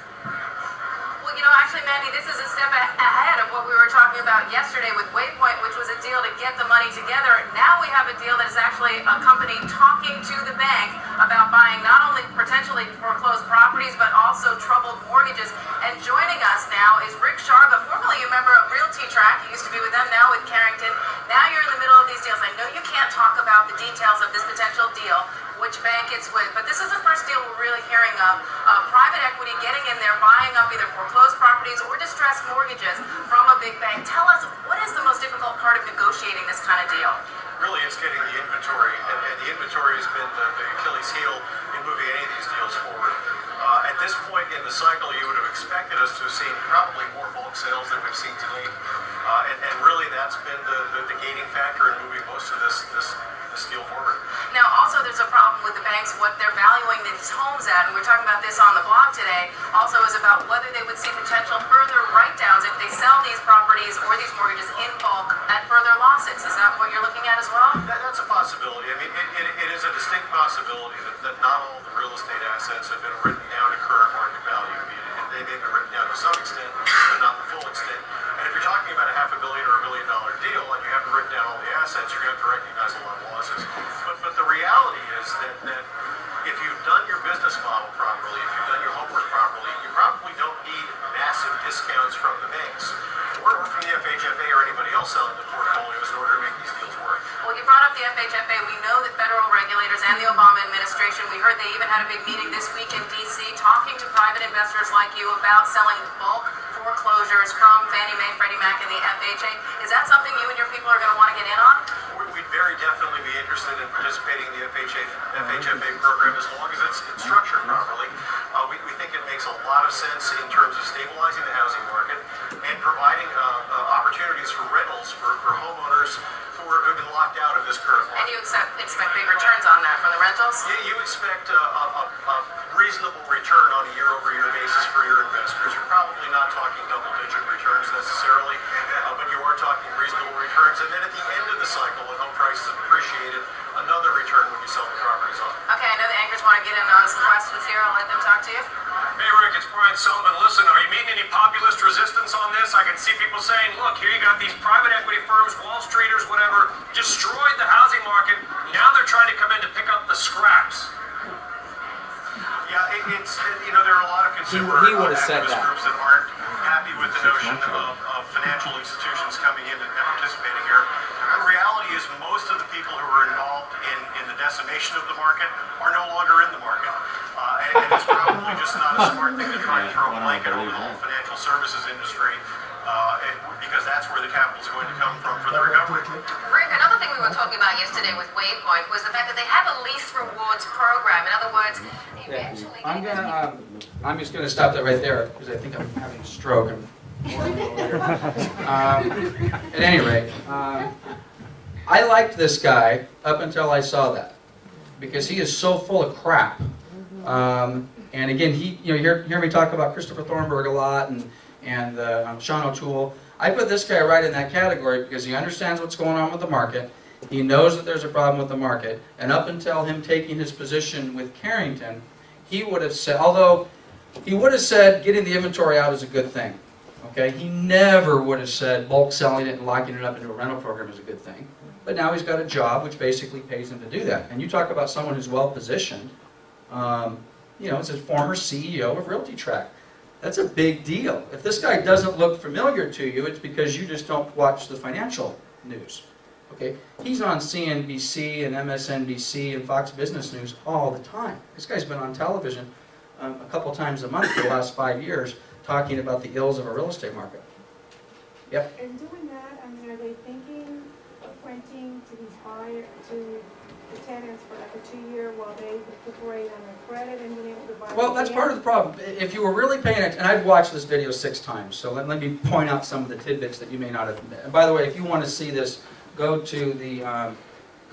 Well, you know, actually, Mandy, this is a step ahead of what we were talking about yesterday with Waypoint, which was a deal to get the money together. Now we have a deal that is actually a company talking to the bank about buying not only potentially foreclosed properties, but also troubled mortgages. And joining us now is Rick Sharga, formerly a member of Realty Track. He used to be with them, now with Carrington. Now you're in the middle of these deals. I know you can't talk about the details of this potential deal, which bank it's with, but this is the first deal we're really hearing of. Private equity getting in there, buying up either foreclosed properties or distressed mortgages from a big bank. Tell us, what is the most difficult part of negotiating this kind of deal? Really, it's getting the inventory, and the inventory has been the Achilles heel in moving any of these deals forward. At this point in the cycle, you would have expected us to have seen probably more bulk sales than we've seen today, and really that's been the gating factor in moving most of this deal forward. Now, also, there's a problem with the banks, what they're valuing these homes at, and we're talking about this on the blog today, also is about whether they would see potential further write-downs if they sell these properties or these mortgages in bulk at further losses. Is that what you're looking at as well? That's a possibility. I mean, it is a distinct possibility that not all the real estate assets have been written down to current market value. I mean, they may be written down to some extent, but not the full extent. And if you're talking about a $500 million or $1 million deal, and you haven't written down all the assets, you're going to have to recognize a lot of losses. But the reality is that if you've done your business model properly, if you've done your homework properly, you probably don't need massive discounts from the banks or from the FHFA or anybody else selling the portfolios in order to make these deals work. Well, you brought up the FHFA. We know that federal regulators and the Obama administration, we heard they even had a big meeting this week in D.C. talking to private investors like you about selling bulk foreclosures from Fannie Mae, Freddie Mac, and the FHA. Is that something you and your people are going to want to get in on? We'd very definitely be interested in participating in the FHFA program as long as it's structured properly. We think it makes a lot of sense in terms of stabilizing the housing market and providing opportunities for rentals for homeowners who have been locked out of this current market. And you expect big returns on that from the rentals? Yeah, you expect a reasonable return on a year-over-year basis for your investors. You're probably not talking double-digit returns necessarily, but you are talking reasonable returns. And then at the end of the cycle, when home prices have appreciated, another return when you sell the properties off. Okay, I know the anchors want to get in on some questions here. I'll let them talk to you. Hey, Rick, it's Brian Sullivan. Listen, are you meeting any populist resistance on see people saying, look, here you got these private equity firms, Wall Streeters, whatever, destroyed the housing market. Now they're trying to come in to pick up the scraps. Yeah, it's, you know, there are a lot of consumer He would've said activist that. groups that aren't happy with the notion of financial institutions coming in and participating here. The reality is most of the people who are involved in the decimation of the market are no longer in the market. And it's probably just not a smart thing to try and throw a blanket over the whole financial services industry, because that's where the capital is going to come from for the recovery. Rick, another thing we were talking about yesterday with Waypoint was the fact that they have a lease rewards program. In other words, eventually... I'm just gonna stop that right there, because I think I'm having a stroke. At any rate, I liked this guy up until I saw that, because he is so full of crap. And again, you hear me talk about Christopher Thornburg a lot, and Sean O'Toole. I put this guy right in that category because he understands what's going on with the market. He knows that there's a problem with the market, and up until him taking his position with Carrington, he would have said, although he would have said getting the inventory out is a good thing. Okay, he never would have said bulk selling it and locking it up into a rental program is a good thing. But now he's got a job which basically pays him to do that. And you talk about someone who's well positioned. You know, it's a former CEO of Realty Track. That's a big deal. If this guy doesn't look familiar to you, it's because you just don't watch the financial news. Okay, he's on CNBC and MSNBC and Fox Business News all the time. This guy's been on television a couple times a month for the last 5 years talking about the ills of a real estate market. Yep. And doing that, I mean, are they thinking of renting to these buyers, to the tenants for like a 2-year while they recuperate on their credit and being able to buy? Well, that's part of the problem. If you were really paying attention, and I've watched this video 6 times, so let me point out some of the tidbits that you may not have. And by the way, if you want to see this, go to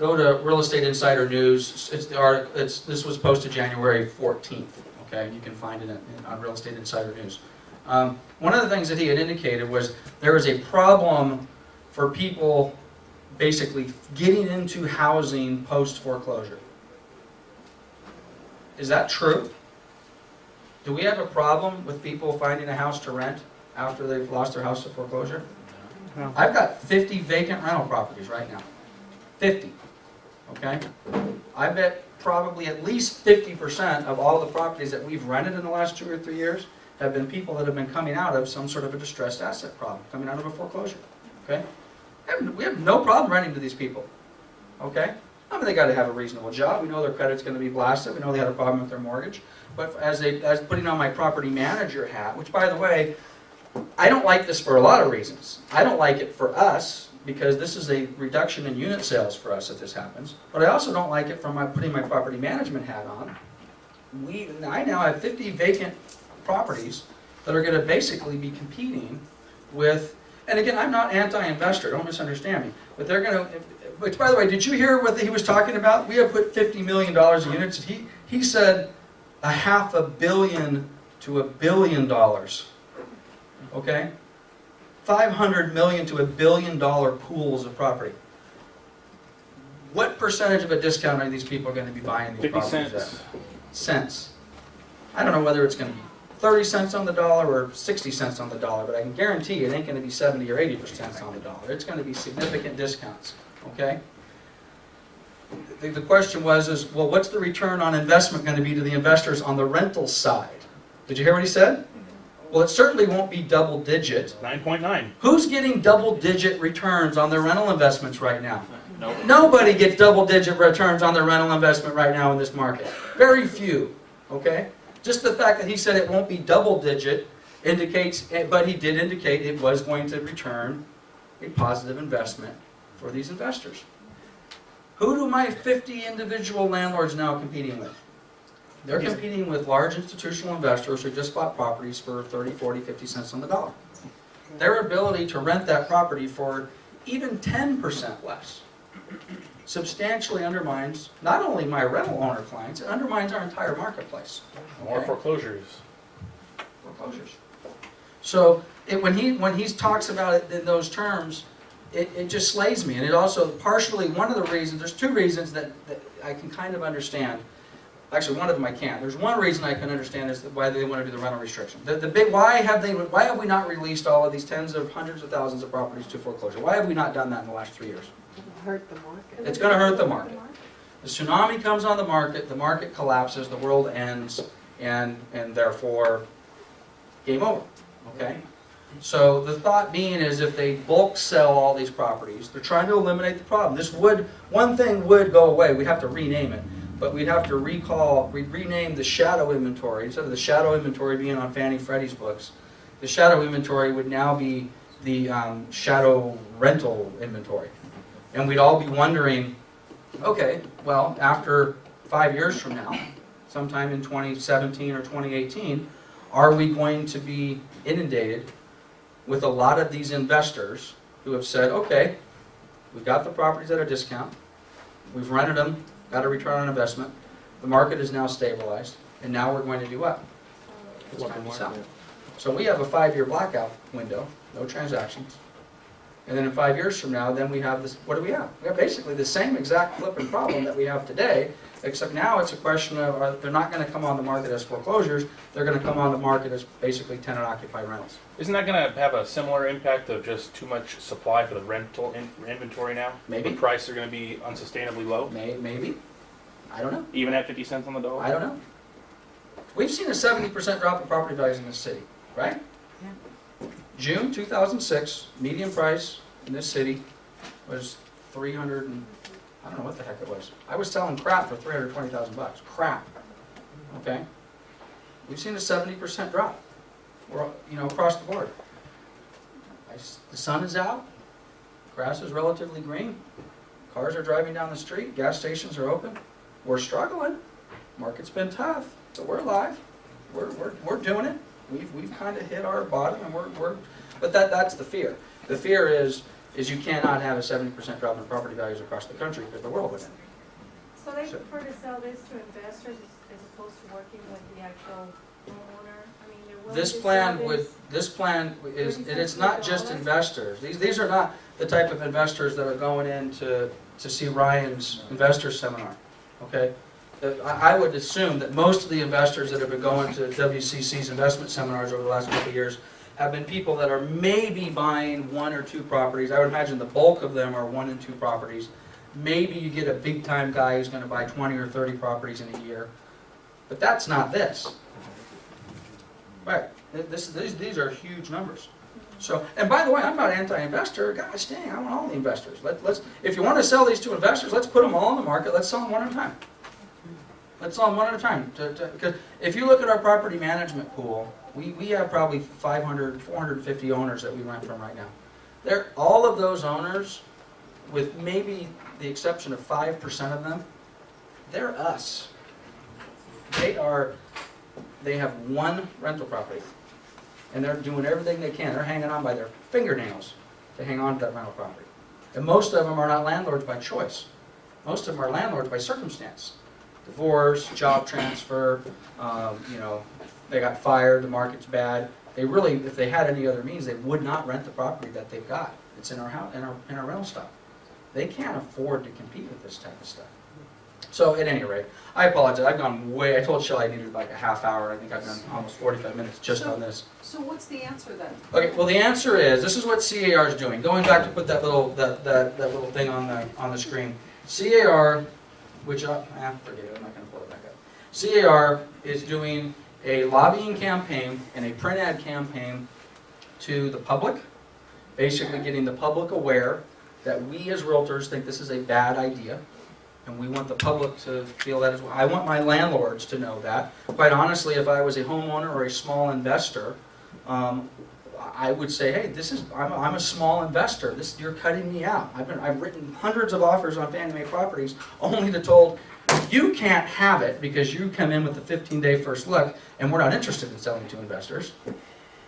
Real Estate Insider News. This was posted January 14th. Okay, you can find it on Real Estate Insider News. One of the things that he had indicated was there is a problem for people basically getting into housing post-foreclosure. Is that true? Do we have a problem with people finding a house to rent after they've lost their house to foreclosure? No. I've got 50 vacant rental properties right now. 50. Okay? I bet probably at least 50% of all the properties that we've rented in the last 2 or 3 years have been people that have been coming out of some sort of a distressed asset problem, coming out of a foreclosure. Okay? We have no problem renting to these people. Okay? I mean, they got to have a reasonable job. We know their credit's going to be blasted. We know they had a problem with their mortgage. But as putting on my property manager hat, which by the way, I don't like this for a lot of reasons. I don't like it for us because this is a reduction in unit sales for us if this happens. But I also don't like it from putting my property management hat on. I now have 50 vacant properties that are going to basically be competing with, and again, I'm not anti-investor, don't misunderstand me, but they're going to, which by the way, did you hear what he was talking about? We have put $50 million in units. He said $500 million to $1 billion. Okay? $500 million to $1 billion pools of property. What percentage of a discount are these people going to be buying these 50 properties cents. at? Cents. I don't know whether it's going to be 30 cents on the dollar or 60 cents on the dollar, but I can guarantee it ain't going to be 70 or 80% on the dollar. It's going to be significant discounts. Okay? The question was, well, what's the return on investment going to be to the investors on the rental side? Did you hear what he said? Well, it certainly won't be double digit. 9.9. Who's getting double digit returns on their rental investments right now? Nope. Nobody gets double digit returns on their rental investment right now in this market. Very few. Okay? Just the fact that he said it won't be double digit indicates, but he did indicate it was going to return a positive investment for these investors. Who do my 50 individual landlords now competing with? They're competing with large institutional investors who just bought properties for 30, 40, 50 cents on the dollar. Their ability to rent that property for even 10% less substantially undermines not only my rental owner clients, it undermines our entire marketplace. More foreclosures. Foreclosures. So when he talks about it in those terms, it just slays me. And it also partially, one of the reasons, there's 2 reasons that I can kind of understand. Actually, one of them I can't. There's one reason I can understand is why they want to do the rental restriction. Why have we not released all of these tens of hundreds of thousands of properties to foreclosure? Why have we not done that in the last 3 years? Hurt the market. It's going to hurt the market. The tsunami comes on the market collapses, the world ends, and therefore, game over, okay? So the thought being is if they bulk sell all these properties, they're trying to eliminate the problem. One thing would go away, we'd have to rename it, but we'd have to rename the shadow inventory. Instead of the shadow inventory being on Fannie Freddie's books, the shadow inventory would now be the shadow rental inventory. And we'd all be wondering, okay, well, after 5 years from now, sometime in 2017 or 2018, are we going to be inundated with a lot of these investors who have said, okay, we've got the properties at a discount, we've rented them, got a return on investment, the market is now stabilized, and now we're going to do what? It's time to sell. So we have a 5-year blackout window, no transactions. And then in 5 years from now, then we have this, what do we have? We have basically the same exact flipping problem that we have today, except now it's a question of, they're not going to come on the market as foreclosures, they're going to come on the market as basically tenant-occupied rentals. Isn't that going to have a similar impact of just too much supply for the rental inventory now? Maybe. The prices are going to be unsustainably low? Maybe. I don't know. Even at 50 cents on the dollar? I don't know. We've seen a 70% drop in property values in this city, right? June 2006, median price in this city was 300 and, I don't know what the heck it was. I was selling crap for $320,000. Crap. Okay? We've seen a 70% drop. We're, across the board. The sun is out. Grass is relatively green. Cars are driving down the street. Gas stations are open. We're struggling. Market's been tough, but we're alive. We're doing it. We've kind of hit our bottom, and but that's the fear. The fear is you cannot have a 70% drop in property values across the country because the world would end. So they prefer to sell this to investors as opposed to working with the actual homeowner? I mean, they're willing to sell This plan is, and it's not just investors. These are not the type of investors that are going in to see Ryan's investor seminar, okay? I would assume that most of the investors that have been going to WCC's investment seminars over the last couple of years have been people that are maybe buying 1 or 2 properties. I would imagine the bulk of them are 1 and 2 properties. Maybe you get a big-time guy who's going to buy 20 or 30 properties in a year. But that's not this. Right. These are huge numbers. So, and by the way, I'm not anti-investor. Gosh dang, I want all the investors. If you want to sell these to investors, let's put them all on the market. Let's sell them one at a time. Let's sell them one at a time. Because if you look at our property management pool, we have probably 500, 450 owners that we rent from right now. All of those owners, with maybe the exception of 5% of them, they're us. They have 1 rental property, and they're doing everything they can. They're hanging on by their fingernails to hang on to that rental property. And most of them are not landlords by choice. Most of them are landlords by circumstance. Divorce, job transfer, they got fired, the market's bad. They really, if they had any other means, they would not rent the property that they've got. It's in our house, in our rental stock. They can't afford to compete with this type of stuff. So at any rate, I apologize. I've gone way. I told Shelley I needed like a half hour. I think I've done almost 45 minutes just on this. So what's the answer then? Okay. Well, the answer is this is what CAR is doing. Going back to put that little little thing on the screen. CAR, which forget it. I'm not going to pull it back up. CAR is doing a lobbying campaign and a print ad campaign to the public, basically getting the public aware that we as realtors think this is a bad idea, and we want the public to feel that as well. I want my landlords to know that. Quite honestly, if I was a homeowner or a small investor, I would say, hey, I'm a small investor. You're cutting me out. I've written hundreds of offers on Fannie Mae properties, only to told, you can't have it because you come in with a 15-day first look, and we're not interested in selling to investors.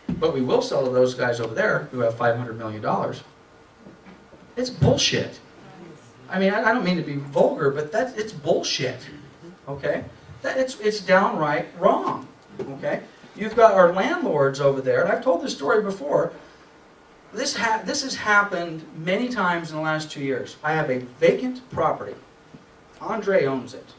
But we will sell to those guys over there who have $500 million. It's bullshit. I mean, I don't mean to be vulgar, but it's bullshit. Okay? It's downright wrong. Okay? You've got our landlords over there, and I've told this story before. This has happened many times in the last 2 years. I have a vacant property. Andre owns it.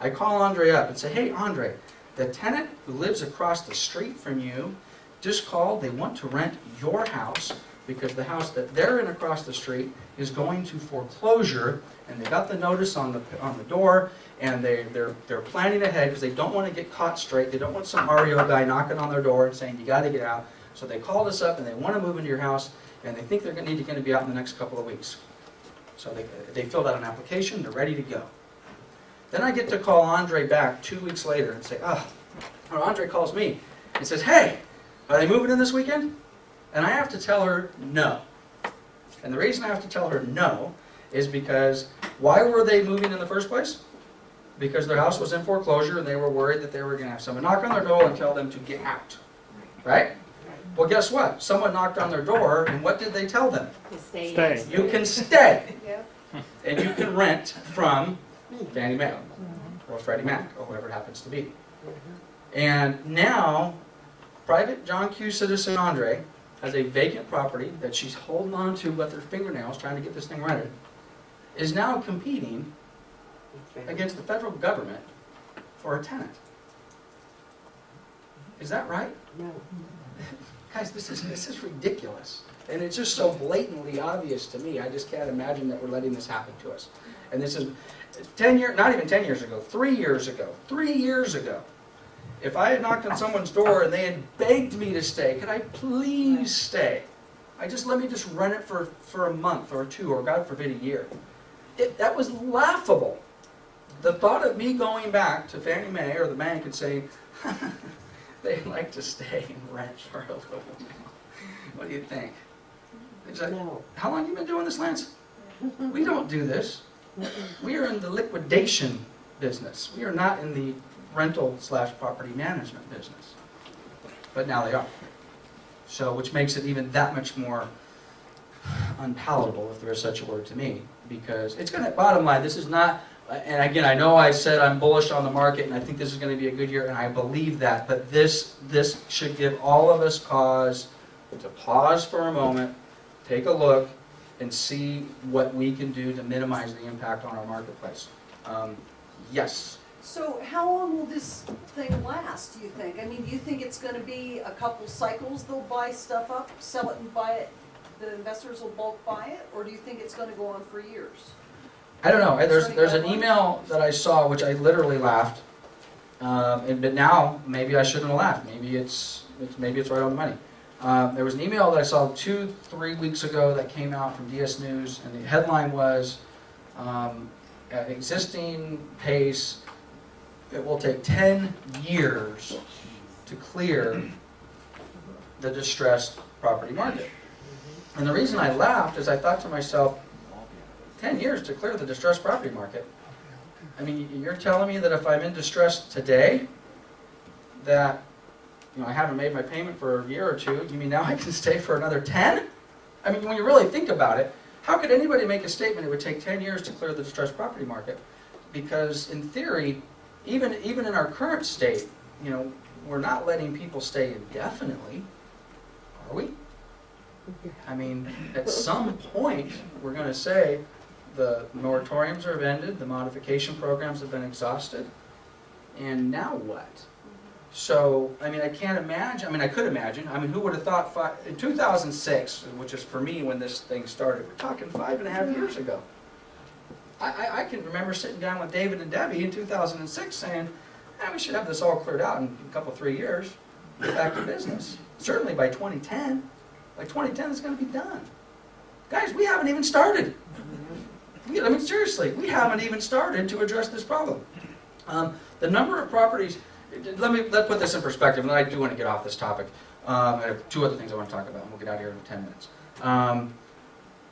I call Andre up and say, hey, Andre, the tenant who lives across the street from you just called. They want to rent your house because the house that they're in across the street is going to foreclosure, and they got the notice on the door, and they're planning ahead because they don't want to get caught straight. They don't want some REO guy knocking on their door and saying, you got to get out. So they called us up and they want to move into your house, and they think they're going to be out in the next couple of weeks. So they filled out an application, they're ready to go. Then I get to call Andre back 2 weeks later and say, or Andre calls me and says, hey, are they moving in this weekend? And I have to tell her no. And the reason I have to tell her no is because why were they moving in the first place? Because their house was in foreclosure and they were worried that they were going to have someone knock on their door and tell them to get out. Right? Well, guess what? Someone knocked on their door, and what did they tell them? Stay. You can stay. Yep. And you can rent from Fannie Mae or Freddie Mac or whoever it happens to be. And now, private John Q. citizen Andre has a vacant property that she's holding on to with her fingernails trying to get this thing rented, is now competing against the federal government for a tenant. Is that right? No. Guys, this is ridiculous. And it's just so blatantly obvious to me. I just can't imagine that we're letting this happen to us. And this is 10 years, not even 10 years ago, 3 years ago. 3 years ago. If I had knocked on someone's door and they had begged me to stay, could I please stay? Let me just rent it for a month or two, or God forbid a year. That was laughable. The thought of me going back to Fannie Mae or the bank and saying, they'd like to stay and rent for a little while. What do you think? It's like, No. how long have you been doing this, Lance? We don't do this. We are in the liquidation business. We are not in the rental/property management business. But now they are. So, which makes it even that much more unpalatable, if there is such a word to me, because it's going to, bottom line, this is not, and again, I know I said I'm bullish on the market and I think this is going to be a good year, and I believe that, but this should give all of us cause to pause for a moment, take a look, and see what we can do to minimize the impact on our marketplace. Yes? So how long will this thing last, do you think? I mean, do you think it's gonna be a couple cycles they'll buy stuff up, sell it and buy it, the investors will bulk buy it? Or do you think it's gonna go on for years? I don't know. There's an email that I saw which I literally laughed, but now maybe I shouldn't have laughed. Maybe it's right on the money. There was an email that I saw 2-3 weeks ago that came out from DS News, and the headline was, at existing pace, it will take 10 years to clear the distressed property market. And the reason I laughed is I thought to myself, 10 years to clear the distressed property market? I mean, you're telling me that if I'm in distress today, that I haven't made my payment for a year or two, you mean now I can stay for another 10? I mean, when you really think about it, how could anybody make a statement it would take 10 years to clear the distressed property market? Because in theory, even in our current state, we're not letting people stay indefinitely, are we? I mean, at some point, we're going to say the moratoriums are ended, the modification programs have been exhausted, and now what? So, I mean, I can't imagine, I could imagine, who would have thought, in 2006, which is for me when this thing started, we're talking 5.5 years ago. I can remember sitting down with David and Debbie in 2006 saying, we should have this all cleared out in a couple, 3 years, get back to business. Certainly by 2010. By 2010 it's going to be done. Guys, we haven't even started. Seriously, we haven't even started to address this problem. The number of properties, let's put this in perspective, and I do want to get off this topic. I have 2 other things I want to talk about, and we'll get out of here in 10 minutes.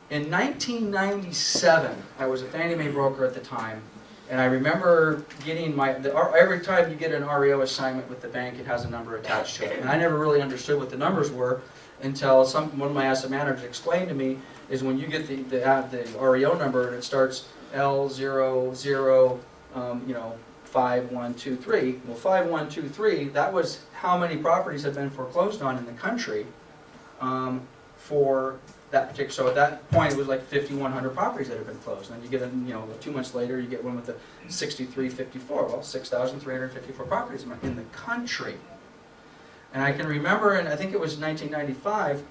In 1997, I was a Fannie Mae broker at the time, and I remember getting every time you get an REO assignment with the bank, it has a number attached to it. And I never really understood what the numbers were until one of my asset managers explained to me, is when you get the REO number and it starts L00, 5123. Well, 5123, that was how many properties had been foreclosed on in the country for that particular, so at that point, it was like 5,100 properties that had been closed. And then you get, 2 months later, you get one with the 6,354. Well, 6,354 properties in the country. And I can remember, and I think it was 1995,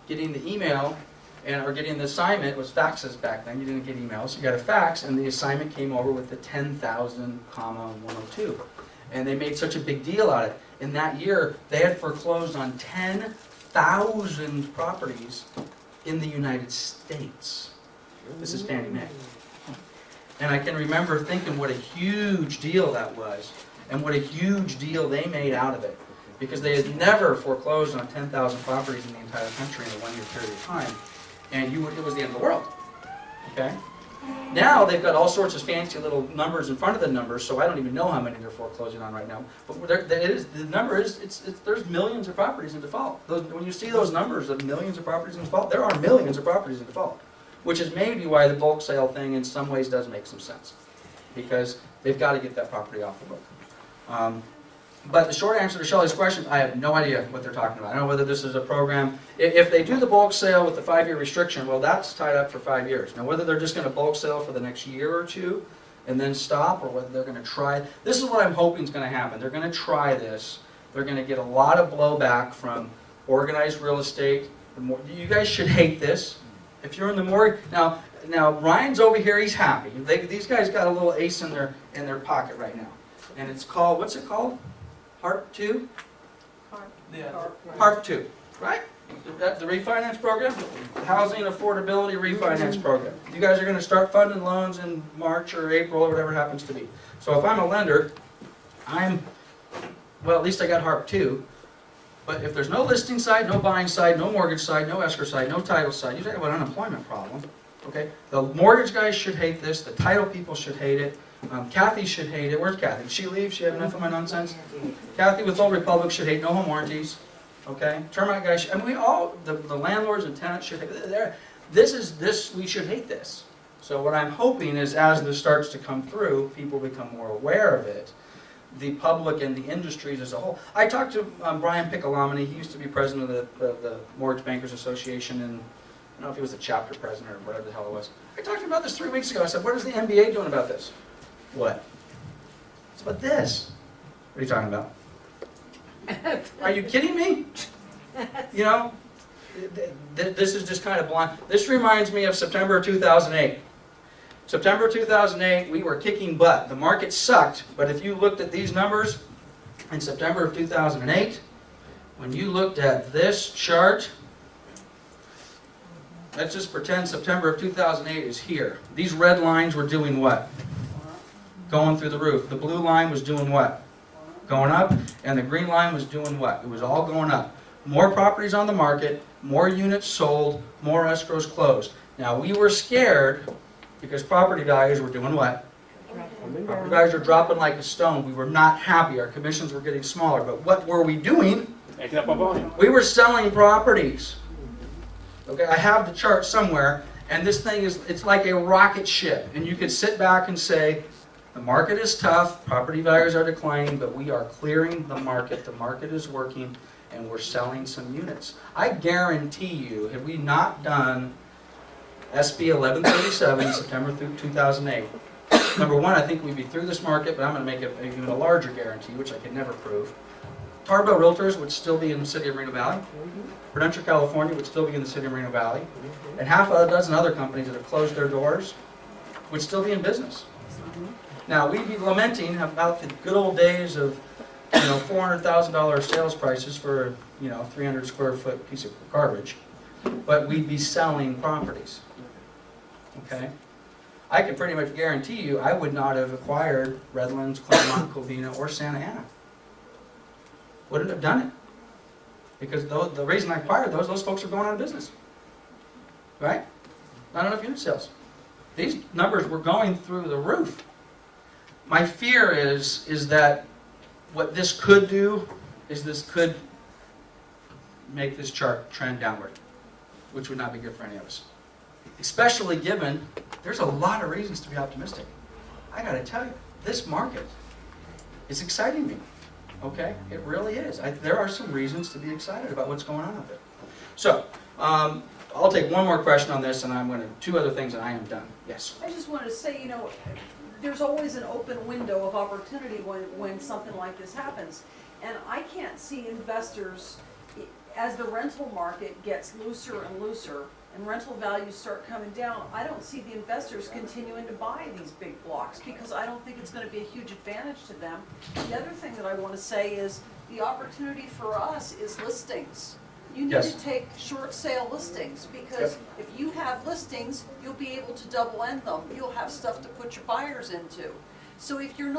getting the email, or getting the assignment. It was faxes back then. You didn't get emails. You got a fax, and the assignment came over with the 10,000,102. And they made such a big deal out of it. In that year, they had foreclosed on 10,000 properties in the United States. This is Fannie Mae. And I can remember thinking what a huge deal that was, and what a huge deal they made out of it. Because they had never foreclosed on 10,000 properties in the entire country in a one-year period of time. And it was the end of the world. Okay? Now they've got all sorts of fancy little numbers in front of the numbers, so I don't even know how many they're foreclosing on right now. But the number is, there's millions of properties in default. When you see those numbers of millions of properties in default, there are millions of properties in default. Which is maybe why the bulk sale thing in some ways does make some sense. Because they've got to get that property off the book. But the short answer to Shelley's question, I have no idea what they're talking about. I don't know whether this is a program. If they do the bulk sale with the 5-year restriction, well, that's tied up for 5 years. Now, whether they're just going to bulk sale for the next year or two and then stop, or whether they're going to try, this is what I'm hoping is going to happen. They're going to try this. They're going to get a lot of blowback from organized real estate. You guys should hate this. If you're in the mortgage, now Ryan's over here. He's happy. These guys got a little ace in their pocket right now, and it's called, what's it called? HARP 2? HARP 2, right? The refinance program? The Housing Affordability Refinance Program. You guys are going to start funding loans in March or April or whatever it happens to be. So if I'm a lender, well, at least I got HARP 2. But if there's no listing side, no buying side, no mortgage side, no escrow side, no title side, you talk about an unemployment problem. Okay? The mortgage guys should hate this. The title people should hate it. Kathy should hate it. Where's Kathy? Did she leave? She have enough of my nonsense? Kathy with Old Republic should hate no home warranties. Okay? Termite guys should, we all, the landlords and tenants should hate it. We should hate this. So what I'm hoping is as this starts to come through, people become more aware of it. The public and the industries as a whole. I talked to Brian Piccolomini. He used to be president of the Mortgage Bankers Association, and I don't know if he was the chapter president or whatever the hell it was. I talked to him about this 3 weeks ago. I said, what is the MBA doing about this? What? It's about this. What are you talking about? Are you kidding me? You know, this is just kind of blind. This reminds me of September of 2008. September 2008, we were kicking butt. The market sucked, but if you looked at these numbers in September of 2008, when you looked at this chart, let's just pretend September of 2008 is here. These red lines were doing what? Going through the roof. The blue line was doing what? Going up. And the green line was doing what? It was all going up. More properties on the market, more units sold, more escrows closed. Now we were scared because property values were doing what? Property values were dropping like a stone. We were not happy. Our commissions were getting smaller. But what were we doing? Making up a volume. We were selling properties. Okay, I have the chart somewhere, and this thing it's like a rocket ship. And you could sit back and say, the market is tough, property values are declining, but we are clearing the market is working, and we're selling some units. I guarantee you, had we not done SB 1137 September through 2008, number one, I think we'd be through this market, but I'm going to make it even a larger guarantee, which I could never prove. Tarbell Realtors would still be in the city of Moreno Valley. Prudential California would still be in the city of Moreno Valley. And half a dozen other companies that have closed their doors would still be in business. Now, we'd be lamenting about the good old days of, $400,000 sales prices for, 300 square foot piece of garbage, but we'd be selling properties. Okay? I can pretty much guarantee you I would not have acquired Redlands, Claremont, Covina, or Santa Ana. Wouldn't have done it. Because the reason I acquired those folks are going out of business. Right? Not enough unit sales. These numbers were going through the roof. My fear is that what this could do is this could make this chart trend downward, which would not be good for any of us. Especially given there's a lot of reasons to be optimistic. I got to tell you, this market is exciting me. Okay? It really is. There are some reasons to be excited about what's going on out there. So, I'll take one more question on this, and I'm going to, 2 other things, and I am done. Yes. I just wanted to say, there's always an open window of opportunity when something like this happens. And I can't see investors, as the rental market gets looser and looser, and rental values start coming down, I don't see the investors continuing to buy these big blocks, because I don't think it's gonna be a huge advantage to them. The other thing that I wanna say is, the opportunity for us is listings. You need Yes. to take short sale listings, because if you have listings, you'll be able to double end them. You'll have stuff to put your buyers into. So if you're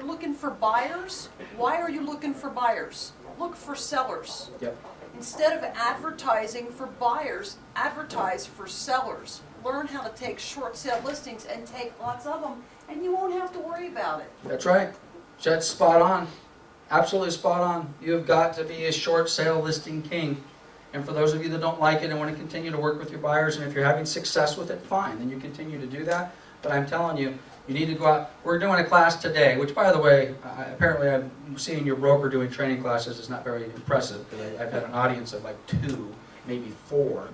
looking for buyers, why are you looking for buyers? Look for sellers. Yep. Instead of advertising for buyers, advertise for sellers. Learn how to take short sale listings and take lots of them, and you won't have to worry about it. That's right. That's spot on. Absolutely spot on. You've got to be a short sale listing king. And for those of you that don't like it and want to continue to work with your buyers, and if you're having success with it, fine, then you continue to do that. But I'm telling you, you need to go out. We're doing a class today, which, by the way, apparently I'm seeing your broker doing training classes is not very impressive, because I've had an audience of like 2, maybe 4.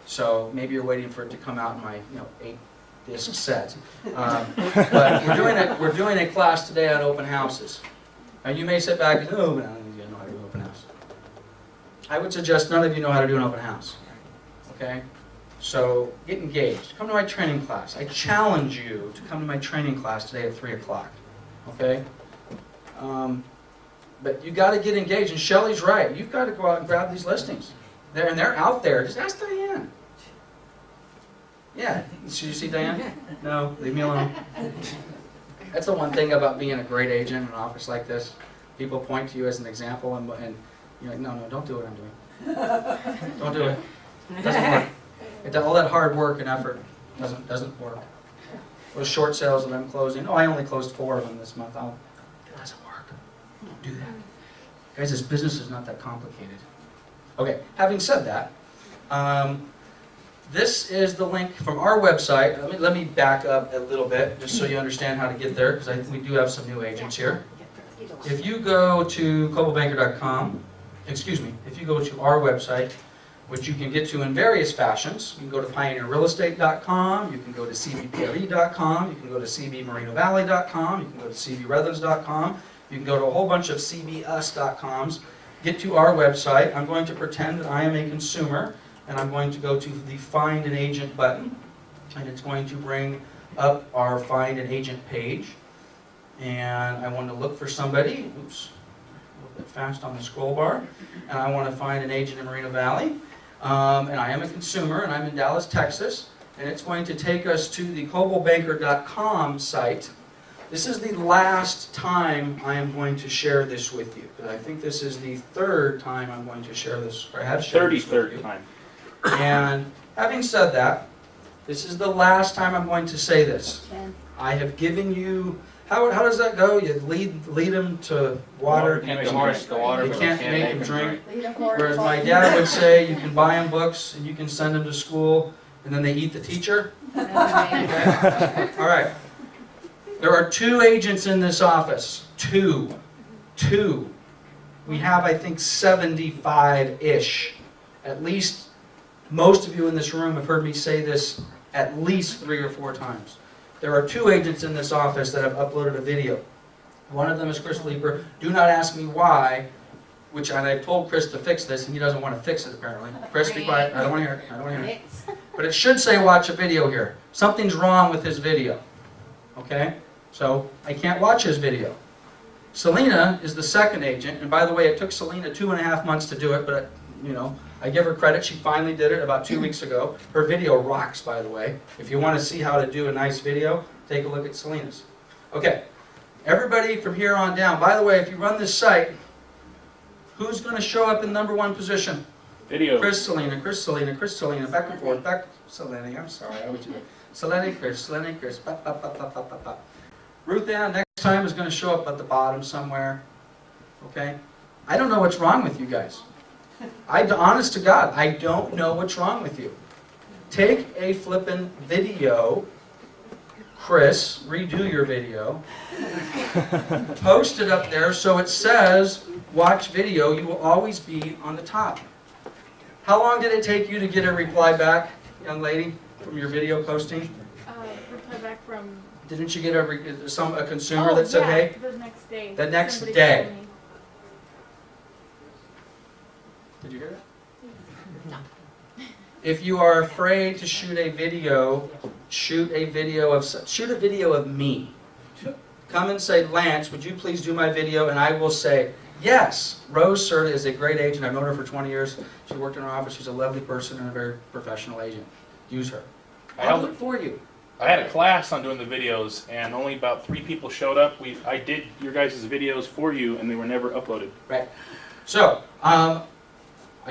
So maybe you're waiting for it to come out in my 8-disc set. But we're doing a class today on open houses. Now you may sit back and oh, but I don't know how to do an open house. I would suggest none of you know how to do an open house. Okay? So get engaged. Come to my training class. I challenge you to come to my training class today at 3 o'clock. Okay? But you got to get engaged. And Shelley's right. You've got to go out and grab these listings. They're out there. Just ask Diane. Yeah. Did you see Diane? No. Leave me alone. That's the one thing about being a great agent in an office like this. People point to you as an example, and you're like, no, don't do what I'm doing. Don't do it. It doesn't work. All that hard work and effort doesn't work. Those short sales that I'm closing, I only closed 4 of them this month. It doesn't work. Don't do that. Guys, this business is not that complicated. Okay, having said that, this is the link from our website. Let me back up a little bit, just so you understand how to get there, because we do have some new agents here. If you go to coldwellbanker.com, if you go to our website, which you can get to in various fashions, you can go to pioneerrealestate.com, you can go to cbpre.com, you can go to cbmarinovalley.com, you can go to cbredlands.com, you can go to a whole bunch of cbus.coms, get to our website. I'm going to pretend that I am a consumer, and I'm going to go to the Find an Agent button, and it's going to bring up our Find an Agent page. And I want to look for somebody, oops, a little bit fast on the scroll bar, and I want to find an agent in Moreno Valley. And I am a consumer, and I'm in Dallas, Texas, and it's going to take us to the coldwellbanker.com site. This is the last time I am going to share this with you, because I think this is the 3rd time I'm going to share this, or I have shared this with you. 33rd time. And having said that, this is the last time I'm going to say this. I have given you, how does that go? You lead them to water. You can't make them drink the water, You but can't you make can't them drink. Lead them Whereas my dad would say, you can buy them books and you can send them to school, and then they eat the teacher. Okay? All right. There are 2 agents in this office. 2. We have, I think, 75-ish. At least, most of you in this room have heard me say this at least 3 or 4 times. There are 2 agents in this office that have uploaded a video. One of them is Chris Leeper. Do not ask me why, and I've told Chris to fix this, and he doesn't want to fix it apparently. Chris, be quiet. I don't want to hear it. I don't want to hear it. But it should say watch a video here. Something's wrong with his video. Okay? So I can't watch his video. Selena is the 2nd agent, and by the way, it took Selena 2.5 months to do it, but I give her credit. She finally did it about 2 weeks ago. Her video rocks, by the way. If you want to see how to do a nice video, take a look at Selena's. Okay, everybody from here on down. By the way, if you run this site, who's going to show up in #1 position? Video. Chris, Selena, back and forth, back. Selena, I'm sorry, I would do it. Selena, Chris, pop, pop, pop, pop, pop, pop, pop. Ruth Ann, next time, is going to show up at the bottom somewhere. Okay? I don't know what's wrong with you guys. Honest to God, I don't know what's wrong with you. Take a flippin' video. Chris, redo your video. Post it up there so it says, watch video. You will always be on the top. How long did it take you to get a reply back, young lady, from your video posting? Reply back from. Didn't you get a consumer that said, hey? The next day. The next Somebody day. called me. Did you hear that? No. If you are afraid to shoot a video, shoot a video of me. Come and say, Lance, would you please do my video? And I will say, yes. Rose Serta is a great agent. I've known her for 20 years. She worked in our office. She's a lovely person and a very professional agent. Use her. I'll do it for you. I had a class on doing the videos, and only about 3 people showed up. I did your guys' videos for you, and they were never uploaded. Right. So, I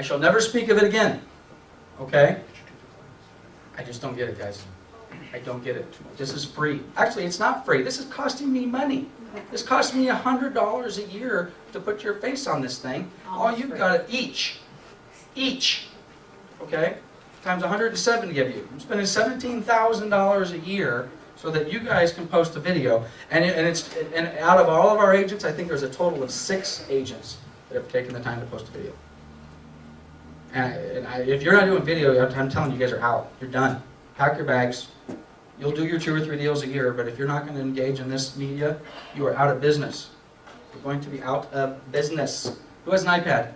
shall never speak of it again. Okay? I just don't get it, guys. I don't get it. This is free. Actually, it's not free. This is costing me money. This costs me $100 a year to put your face on this thing. All you've got each. Okay? Times 170 of you. I'm spending $17,000 a year so that you guys can post a video. And out of all of our agents, I think there's a total of 6 agents that have taken the time to post a video. And if you're not doing video, I'm telling you, you guys are out. You're done. Pack your bags. You'll do your 2 or 3 deals a year, but if you're not going to engage in this media, you are out of business. You're going to be out of business. Who has an iPad?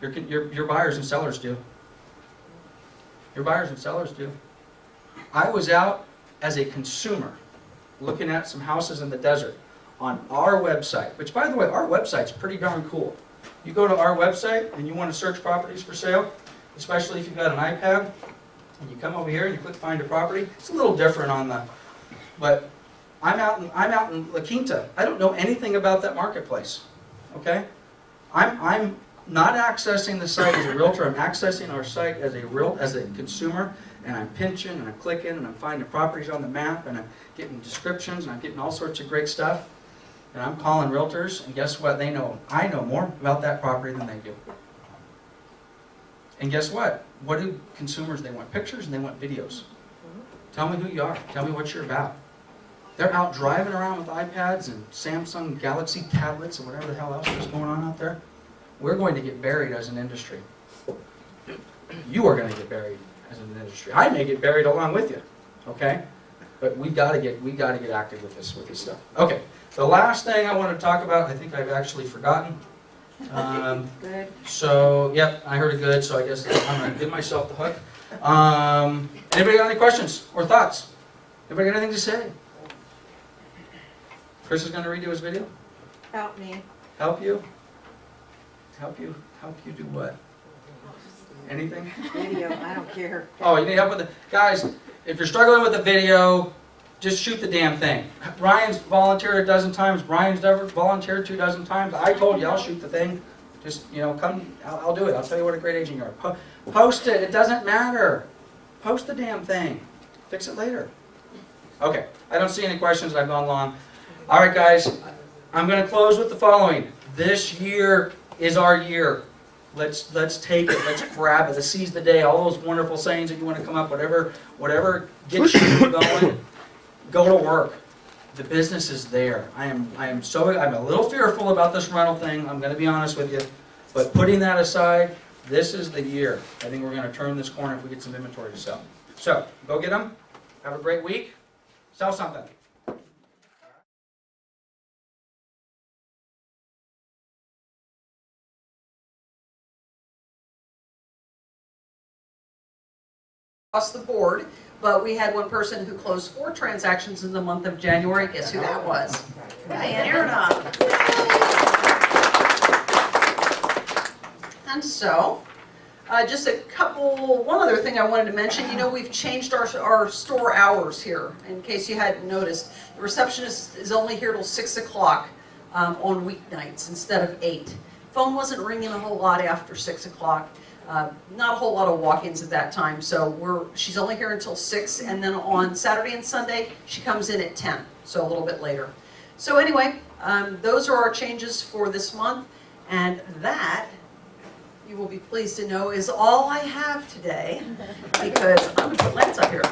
Your buyers and sellers do. Your buyers and sellers do. I was out as a consumer looking at some houses in the desert on our website, which, by the way, our website's pretty darn cool. You go to our website and you want to search properties for sale, especially if you've got an iPad, and you come over here and you click find a property. It's a little different on the, but I'm out in La Quinta. I don't know anything about that marketplace. Okay? I'm not accessing the site as a realtor. I'm accessing our site as a consumer, and I'm pinching and I'm clicking and I'm finding properties on the map and I'm getting descriptions and I'm getting all sorts of great stuff. And I'm calling realtors, and guess what? I know more about that property than they do. And guess what? What do consumers, they want pictures and they want videos. Tell me who you are. Tell me what you're about. They're out driving around with iPads and Samsung Galaxy tablets and whatever the hell else is going on out there. We're going to get buried as an industry. You are going to get buried as an industry. I may get buried along with you. Okay? But we got to get active with this stuff. Okay. The last thing I want to talk about, I think I've actually forgotten. Good. So, yep, I heard it good, so I guess I'm going to give myself the hook. Anybody got any questions or thoughts? Anybody got anything to say? Chris is going to redo his video? Help me. Help you? Help you do what? Anything? Video, I don't care. Oh, you need help with it? Guys, if you're struggling with the video, just shoot the damn thing. Ryan's volunteered a dozen times. Brian's never volunteered 2 dozen times. I told you I'll shoot the thing. Just, come, I'll do it. I'll tell you what a great agent you are. Post it. It doesn't matter. Post the damn thing. Fix it later. Okay. I don't see any questions. I've gone long. All right, guys. I'm going to close with the following. This year is our year. Let's take it. Let's grab it. Let's seize the day. All those wonderful sayings that you want to come up, whatever gets you going. Go to work. The business is there. I'm a little fearful about this rental thing. I'm going to be honest with you, but putting that aside, this is the year. I think we're going to turn this corner if we get some inventory to sell. So go get them. Have a great week. Sell something. Across the board, but we had one person who closed 4 transactions in the month of January. Guess who that was? Diane Aronoff. And so, just one other thing I wanted to mention. We've changed our store hours here, in case you hadn't noticed. The receptionist is only here till 6 o'clock on weeknights instead of 8. Phone wasn't ringing a whole lot after 6 o'clock. Not a whole lot of walk-ins at that time, so she's only here until 6, and then on Saturday and Sunday, she comes in at 10, so a little bit later. So anyway, those are our changes for this month, and that, you will be pleased to know, is all I have today, because I'm going to put Lance up here.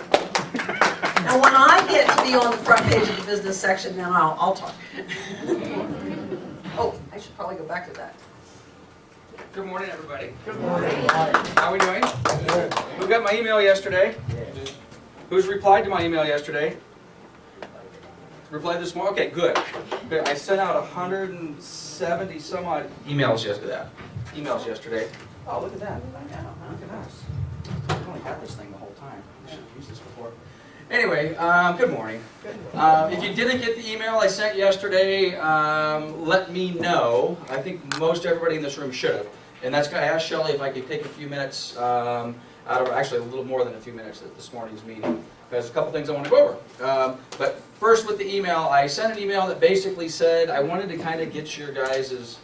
Now when I get to be on the front page of the business section, then I'll talk. Oh, I should probably go back to that. Good morning, everybody. Good morning. How are we doing? Who got my email yesterday? Who's replied to my email yesterday? Replied this morning? Okay, good. Good. I sent out 170 some odd emails yesterday. Oh, look at that. Look at us. I've only had this thing the whole time. I should have used this before. Anyway, good morning. If you didn't get the email I sent yesterday, let me know. I think most everybody in this room should have. And that's going to ask Shelley if I could take a few minutes, out of actually a little more than a few minutes at this morning's meeting. There's a couple things I want to go over. But first with the email, I sent an email that basically said I wanted to kind of get your guys'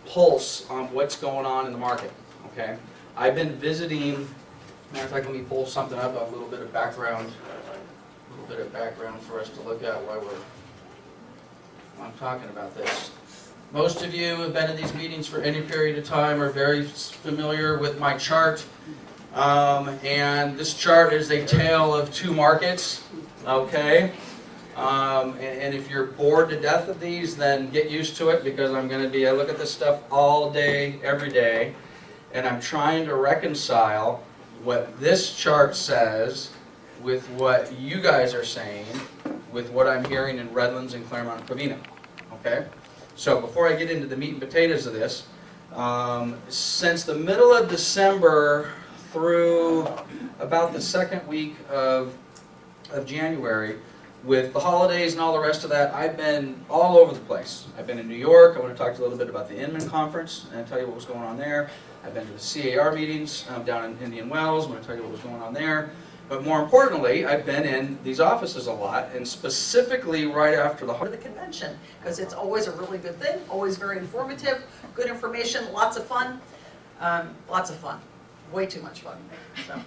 pulse on what's going on in the market. Okay? I've been visiting, matter of fact, let me pull something up, a little bit of background for us to look at while I'm talking about this. Most of you who have been in these meetings for any period of time are very familiar with my chart. And this chart is a tale of two markets, okay? And if you're bored to death of these, then get used to it, because I look at this stuff all day, every day, and I'm trying to reconcile what this chart says with what you guys are saying, with what I'm hearing in Redlands and Claremont and Covina, okay? So before I get into the meat and potatoes of this, since the middle of December through about the second week of January, with the holidays and all the rest of that, I've been all over the place. I've been in New York. I want to talk to you a little bit about the Inman Conference and tell you what was going on there. I've been to the CAR meetings down in Indian Wells. I want to tell you what was going on there. But more importantly, I've been in these offices a lot, and specifically right after the convention, because it's always a really good thing, always very informative, good information, lots of fun. Way too much fun. So.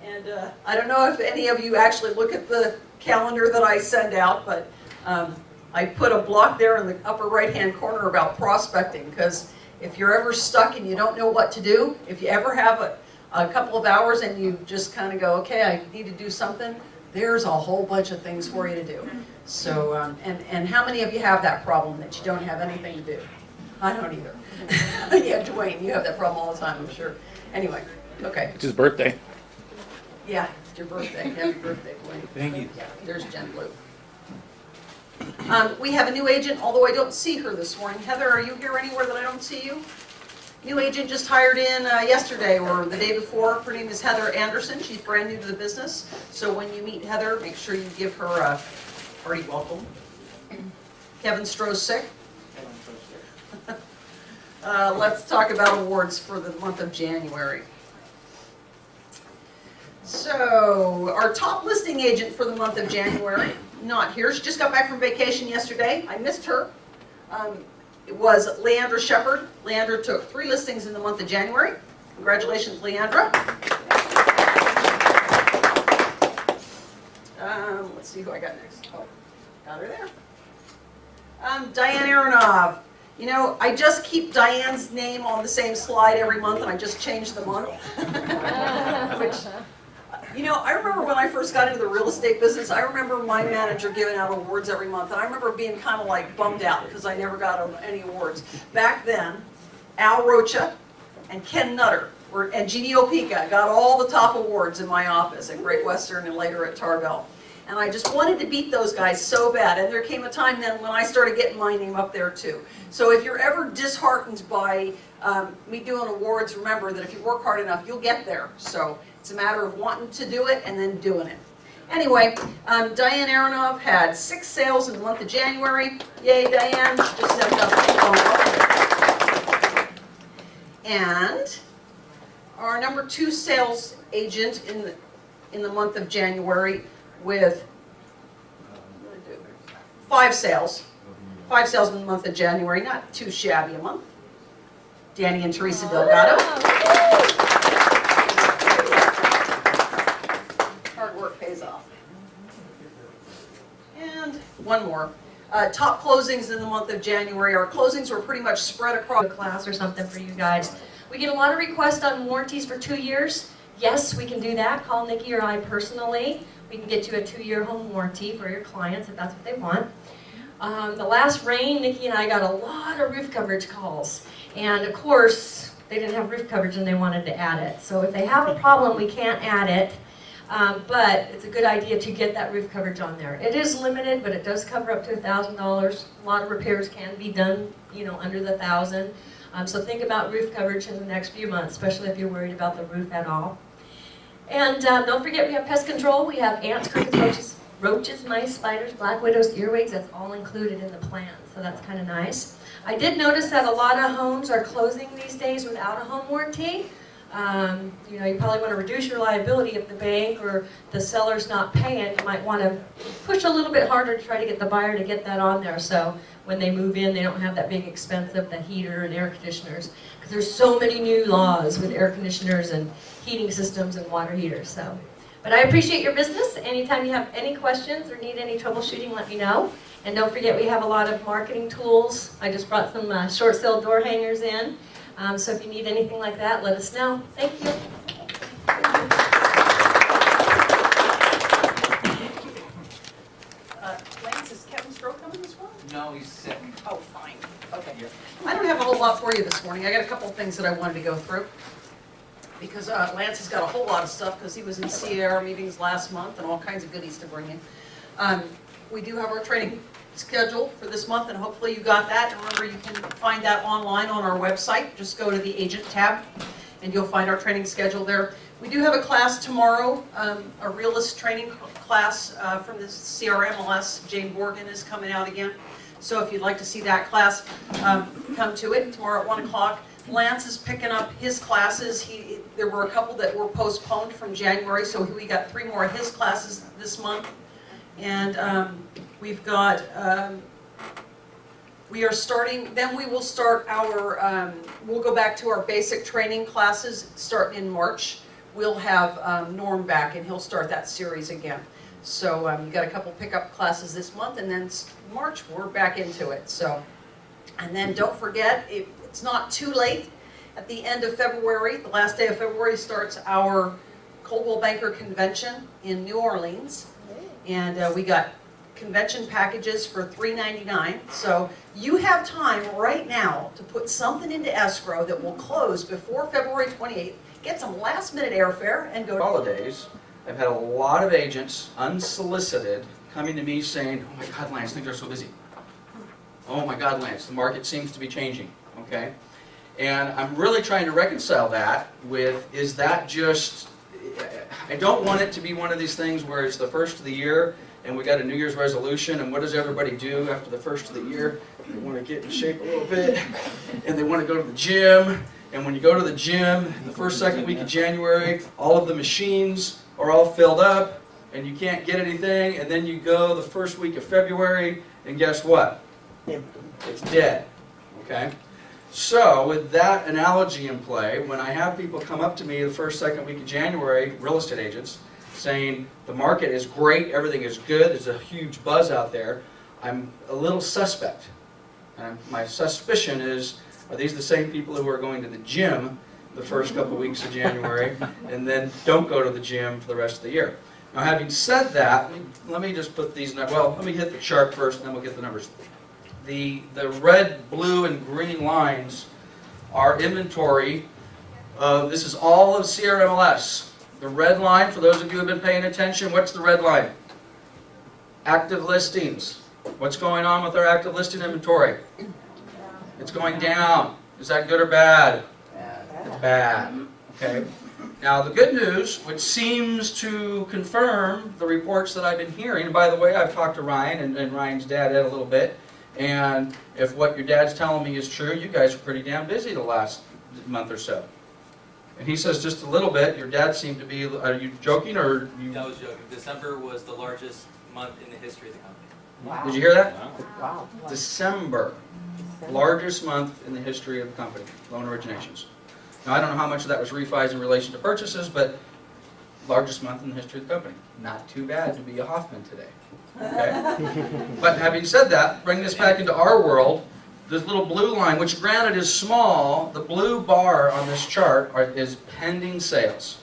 And I don't know if any of you actually look at the calendar that I send out, but I put a block there in the upper right-hand corner about prospecting, because if you're ever stuck and you don't know what to do, if you ever have a couple of hours and you just kind of go, okay, I need to do something, there's a whole bunch of things for you to do. So, and how many of you have that problem that you don't have anything to do? I don't either. Yeah, Dwayne, you have that problem all the time, I'm sure. Anyway, okay. It's his birthday. Yeah, it's your birthday. Happy birthday, Dwayne. Thank you. Yeah, there's Jen Blue. We have a new agent, although I don't see her this morning. Heather, are you here anywhere that I don't see you? New agent just hired in yesterday or the day before. Her name is Heather Anderson. She's brand new to the business. So when you meet Heather, make sure you give her a hearty welcome. Kevin Stroh's sick. Let's talk about awards for the month of January. So, our top listing agent for the month of January, not here. She just got back from vacation yesterday. I missed her. It was Leandra Shepard. Leandra took 3 listings in the month of January. Congratulations, Leandra. Let's see who I got next. Oh, got her there. Diane Aronov. You know, I just keep Diane's name on the same slide every month, and I just change the month. Which, you know, I remember when I first got into the real estate business, I remember my manager giving out awards every month, and I remember being kind of like bummed out because I never got any awards. Back then, Al Rocha and Ken Nutter and Jeannie Opeka got all the top awards in my office at Great Western and later at Tarbell. And I just wanted to beat those guys so bad. And there came a time then when I started getting my name up there too. So if you're ever disheartened by me doing awards, remember that if you work hard enough, you'll get there. So it's a matter of wanting to do it and then doing it. Anyway, Diane Aronov had 6 sales in the month of January. Yay, Diane. She just stepped up. And our number 2 sales agent in the month of January with 5 sales. 5 sales in the month of January, not too shabby a month. Danny and Teresa Delgado. Hard work pays off. And one more. Top closings in the month of January. Our closings were pretty much spread across A class or something for you guys. We get a lot of requests on warranties for 2 years. Yes, we can do that. Call Nikki or I personally. We can get you a 2-year home warranty for your clients if that's what they want. The last rain, Nikki and I got a lot of roof coverage calls. And of course, they didn't have roof coverage and they wanted to add it. So if they have a problem, we can't add it. But it's a good idea to get that roof coverage on there. It is limited, but it does cover up to $1,000. A lot of repairs can be done, under the $1,000. So think about roof coverage in the next few months, especially if you're worried about the roof at all. And don't forget, we have pest control. We have ants, crickets, roaches, mice, spiders, black widows, earwigs. That's all included in the plan, so that's kind of nice. I did notice that a lot of homes are closing these days without a home warranty. You probably want to reduce your liability if the bank or the seller's not paying. You might want to push a little bit harder to try to get the buyer to get that on there, so when they move in, they don't have that big expense of the heater and air conditioners. Because there's so many new laws with air conditioners and heating systems and water heaters. So, but I appreciate your business. Anytime you have any questions or need any troubleshooting, let me know. And don't forget, we have a lot of marketing tools. I just brought some short sale door hangers in. So if you need anything like that, let us know. Thank you. Lance, is Kevin Stroh coming this morning? No, he's sick. Oh, fine. Okay. I don't have a whole lot for you this morning. I got a couple of things that I wanted to go through. Because Lance has got a whole lot of stuff because he was in Sierra meetings last month and all kinds of goodies to bring in. We do have our training schedule for this month, and hopefully you got that. And remember, you can find that online on our website. Just go to the agent tab and you'll find our training schedule there. We do have a class tomorrow, a realist training class from the CRMLS. Jane Morgan is coming out again. So if you'd like to see that class, come to it tomorrow at 1 o'clock. Lance is picking up his classes. There were a couple that were postponed from January, so we got 3 more of his classes this month. And we've got, we are starting, then we will start our, we'll go back to our basic training classes starting in March. We'll have Norm back and he'll start that series again. So we got a couple pickup classes this month, and then March we're back into it. So, and then don't forget, it's not too late. At the end of February, the last day of February, starts our Coldwell Banker Convention in New Orleans. And we got convention packages for $3.99. So you have time right now to put something into escrow that will close before February 28th. Get some last minute airfare and go. Holidays, I've had a lot of agents, unsolicited, coming to me saying, oh my God, Lance, things are so busy. Oh my God, Lance, the market seems to be changing, okay? And I'm really trying to reconcile that with, is that just, I don't want it to be one of these things where it's the first of the year and we got a New Year's resolution, and what does everybody do after the first of the year? They want to get in shape a little bit, and they want to go to the gym, and when you go to the gym, the first, second week of January, all of the machines are all filled up, and you can't get anything, and then you go the first week of February, and guess what? It's dead, okay? So, with that analogy in play, when I have people come up to me the first, second week of January, real estate agents, saying the market is great, everything is good, there's a huge buzz out there, I'm a little suspect. And my suspicion is, are these the same people who are going to the gym the first couple weeks of January and then don't go to the gym for the rest of the year? Now, having said that, let me just put these, well, let me hit the chart first and then we'll get the numbers. The red, blue, and green lines are inventory. This is all of CRMLS. The red line, for those of you who have been paying attention, what's the red line? Active listings. What's going on with our active listing inventory? It's going down. Is that good or bad? It's bad. Okay. Now the good news, which seems to confirm the reports that I've been hearing, and by the way, I've talked to Ryan and Ryan's dad Ed a little bit, and if what your dad's telling me is true, you guys are pretty damn busy the last month or so. And he says just a little bit. Your dad seemed to be, are you joking or you? I was joking. December was the largest month in the history of the company. Wow. Did you hear that? Wow. December, largest month in the history of the company, loan originations. Now I don't know how much of that was refis in relation to purchases, but largest month in the history of the company. Not too bad to be a Hoffman today. Okay? But having said that, bring this back into our world. This little blue line, which granted is small, the blue bar on this chart is pending sales.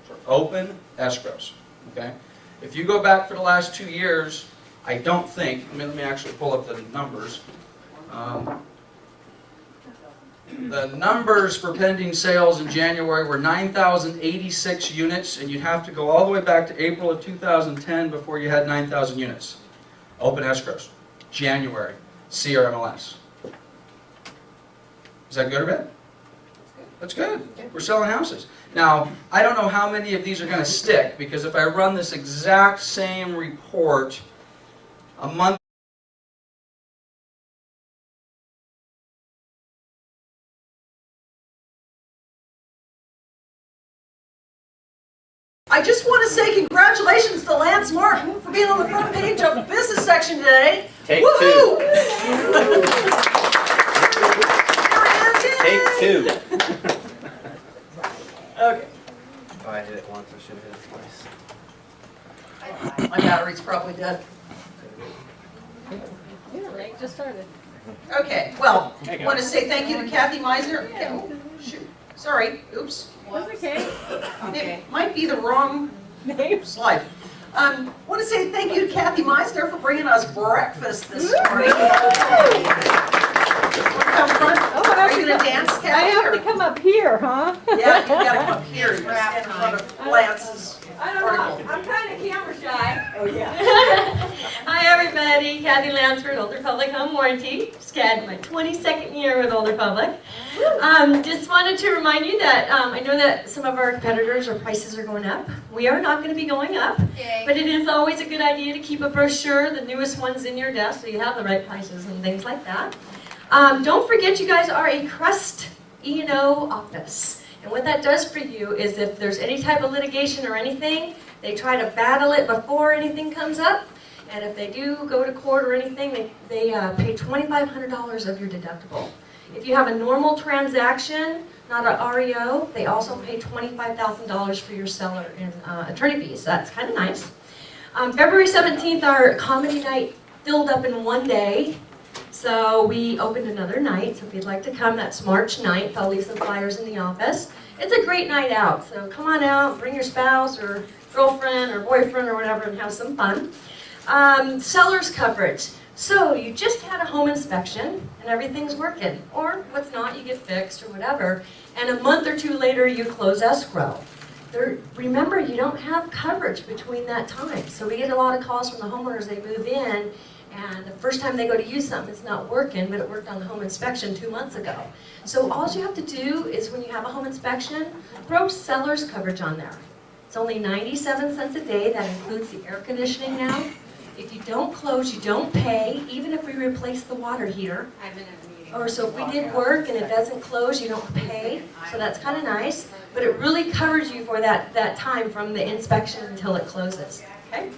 So open escrows. Okay? If you go back for the last 2 years, I don't think, let me actually pull up the numbers. The numbers for pending sales in January were 9,086 units, and you'd have to go all the way back to April of 2010 before you had 9,000 units. Open escrows, January, CRMLS. Is that good or bad? That's good. We're selling houses. Now, I don't know how many of these are going to stick, because if I run this exact same report a month I just want to say congratulations to Lance Martin for being on the front page of the business section today. Take Woohoo! Take two. Okay. Oh, I hit it once, I should have hit it twice. My battery's probably dead. Just started. Okay, well, There you go. want to say thank you to Kathy Meisner. Oh, shoot. Sorry, oops. That's okay. It might be the wrong slide. Want to say thank you to Kathy Meisner for bringing us breakfast this morning. Come front. Are you going to dance, Kathy? I have or- to come up here, huh? Yeah, you gotta come up here. You gotta stand in front of Lance's I don't know, article. I'm kind of camera shy. Oh, yeah. Hi everybody, Kathy Lansford, Older Public Home Warranty. Just had my 22nd year with Older Public. Just wanted to remind you that I know that some of our competitors or prices are going up. We are not going to be going up, but it is always a good idea to keep a brochure, the newest ones in your desk, so you have the right prices and things like that. Don't forget you guys are a Crust E&O office. And what that does for you is if there's any type of litigation or anything, they try to battle it before anything comes up. And if they do go to court or anything, they pay $2,500 of your deductible. If you have a normal transaction, not an REO, they also pay $25,000 for your seller in attorney fees. That's kind of nice. February 17th, our comedy night filled up in one day. So we opened another night, so if you'd like to come, that's March 9th. I'll leave some flyers in the office. It's a great night out, so come on out, bring your spouse or girlfriend or boyfriend or whatever and have some fun. Seller's coverage. So you just had a home inspection and everything's working, or what's not, you get fixed or whatever, and a month or two later you close escrow. Remember, you don't have coverage between that time, so we get a lot of calls from the homeowners. They move in, and the first time they go to use something, it's not working, but it worked on the home inspection 2 months ago. So all you have to do is when you have a home inspection, throw seller's coverage on there. It's only 97 cents a day. That includes the air conditioning now. If you don't close, you don't pay, even if we replace the water heater. Or so if we did work and it doesn't close, you don't pay. So that's kind of nice. But it really covers you for that time from the inspection until it closes. Okay?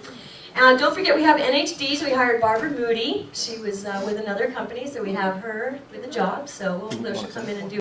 Don't forget we have NHDs. We hired Barbara Moody. She was with another company, so we have her with a job. So she'll come in and do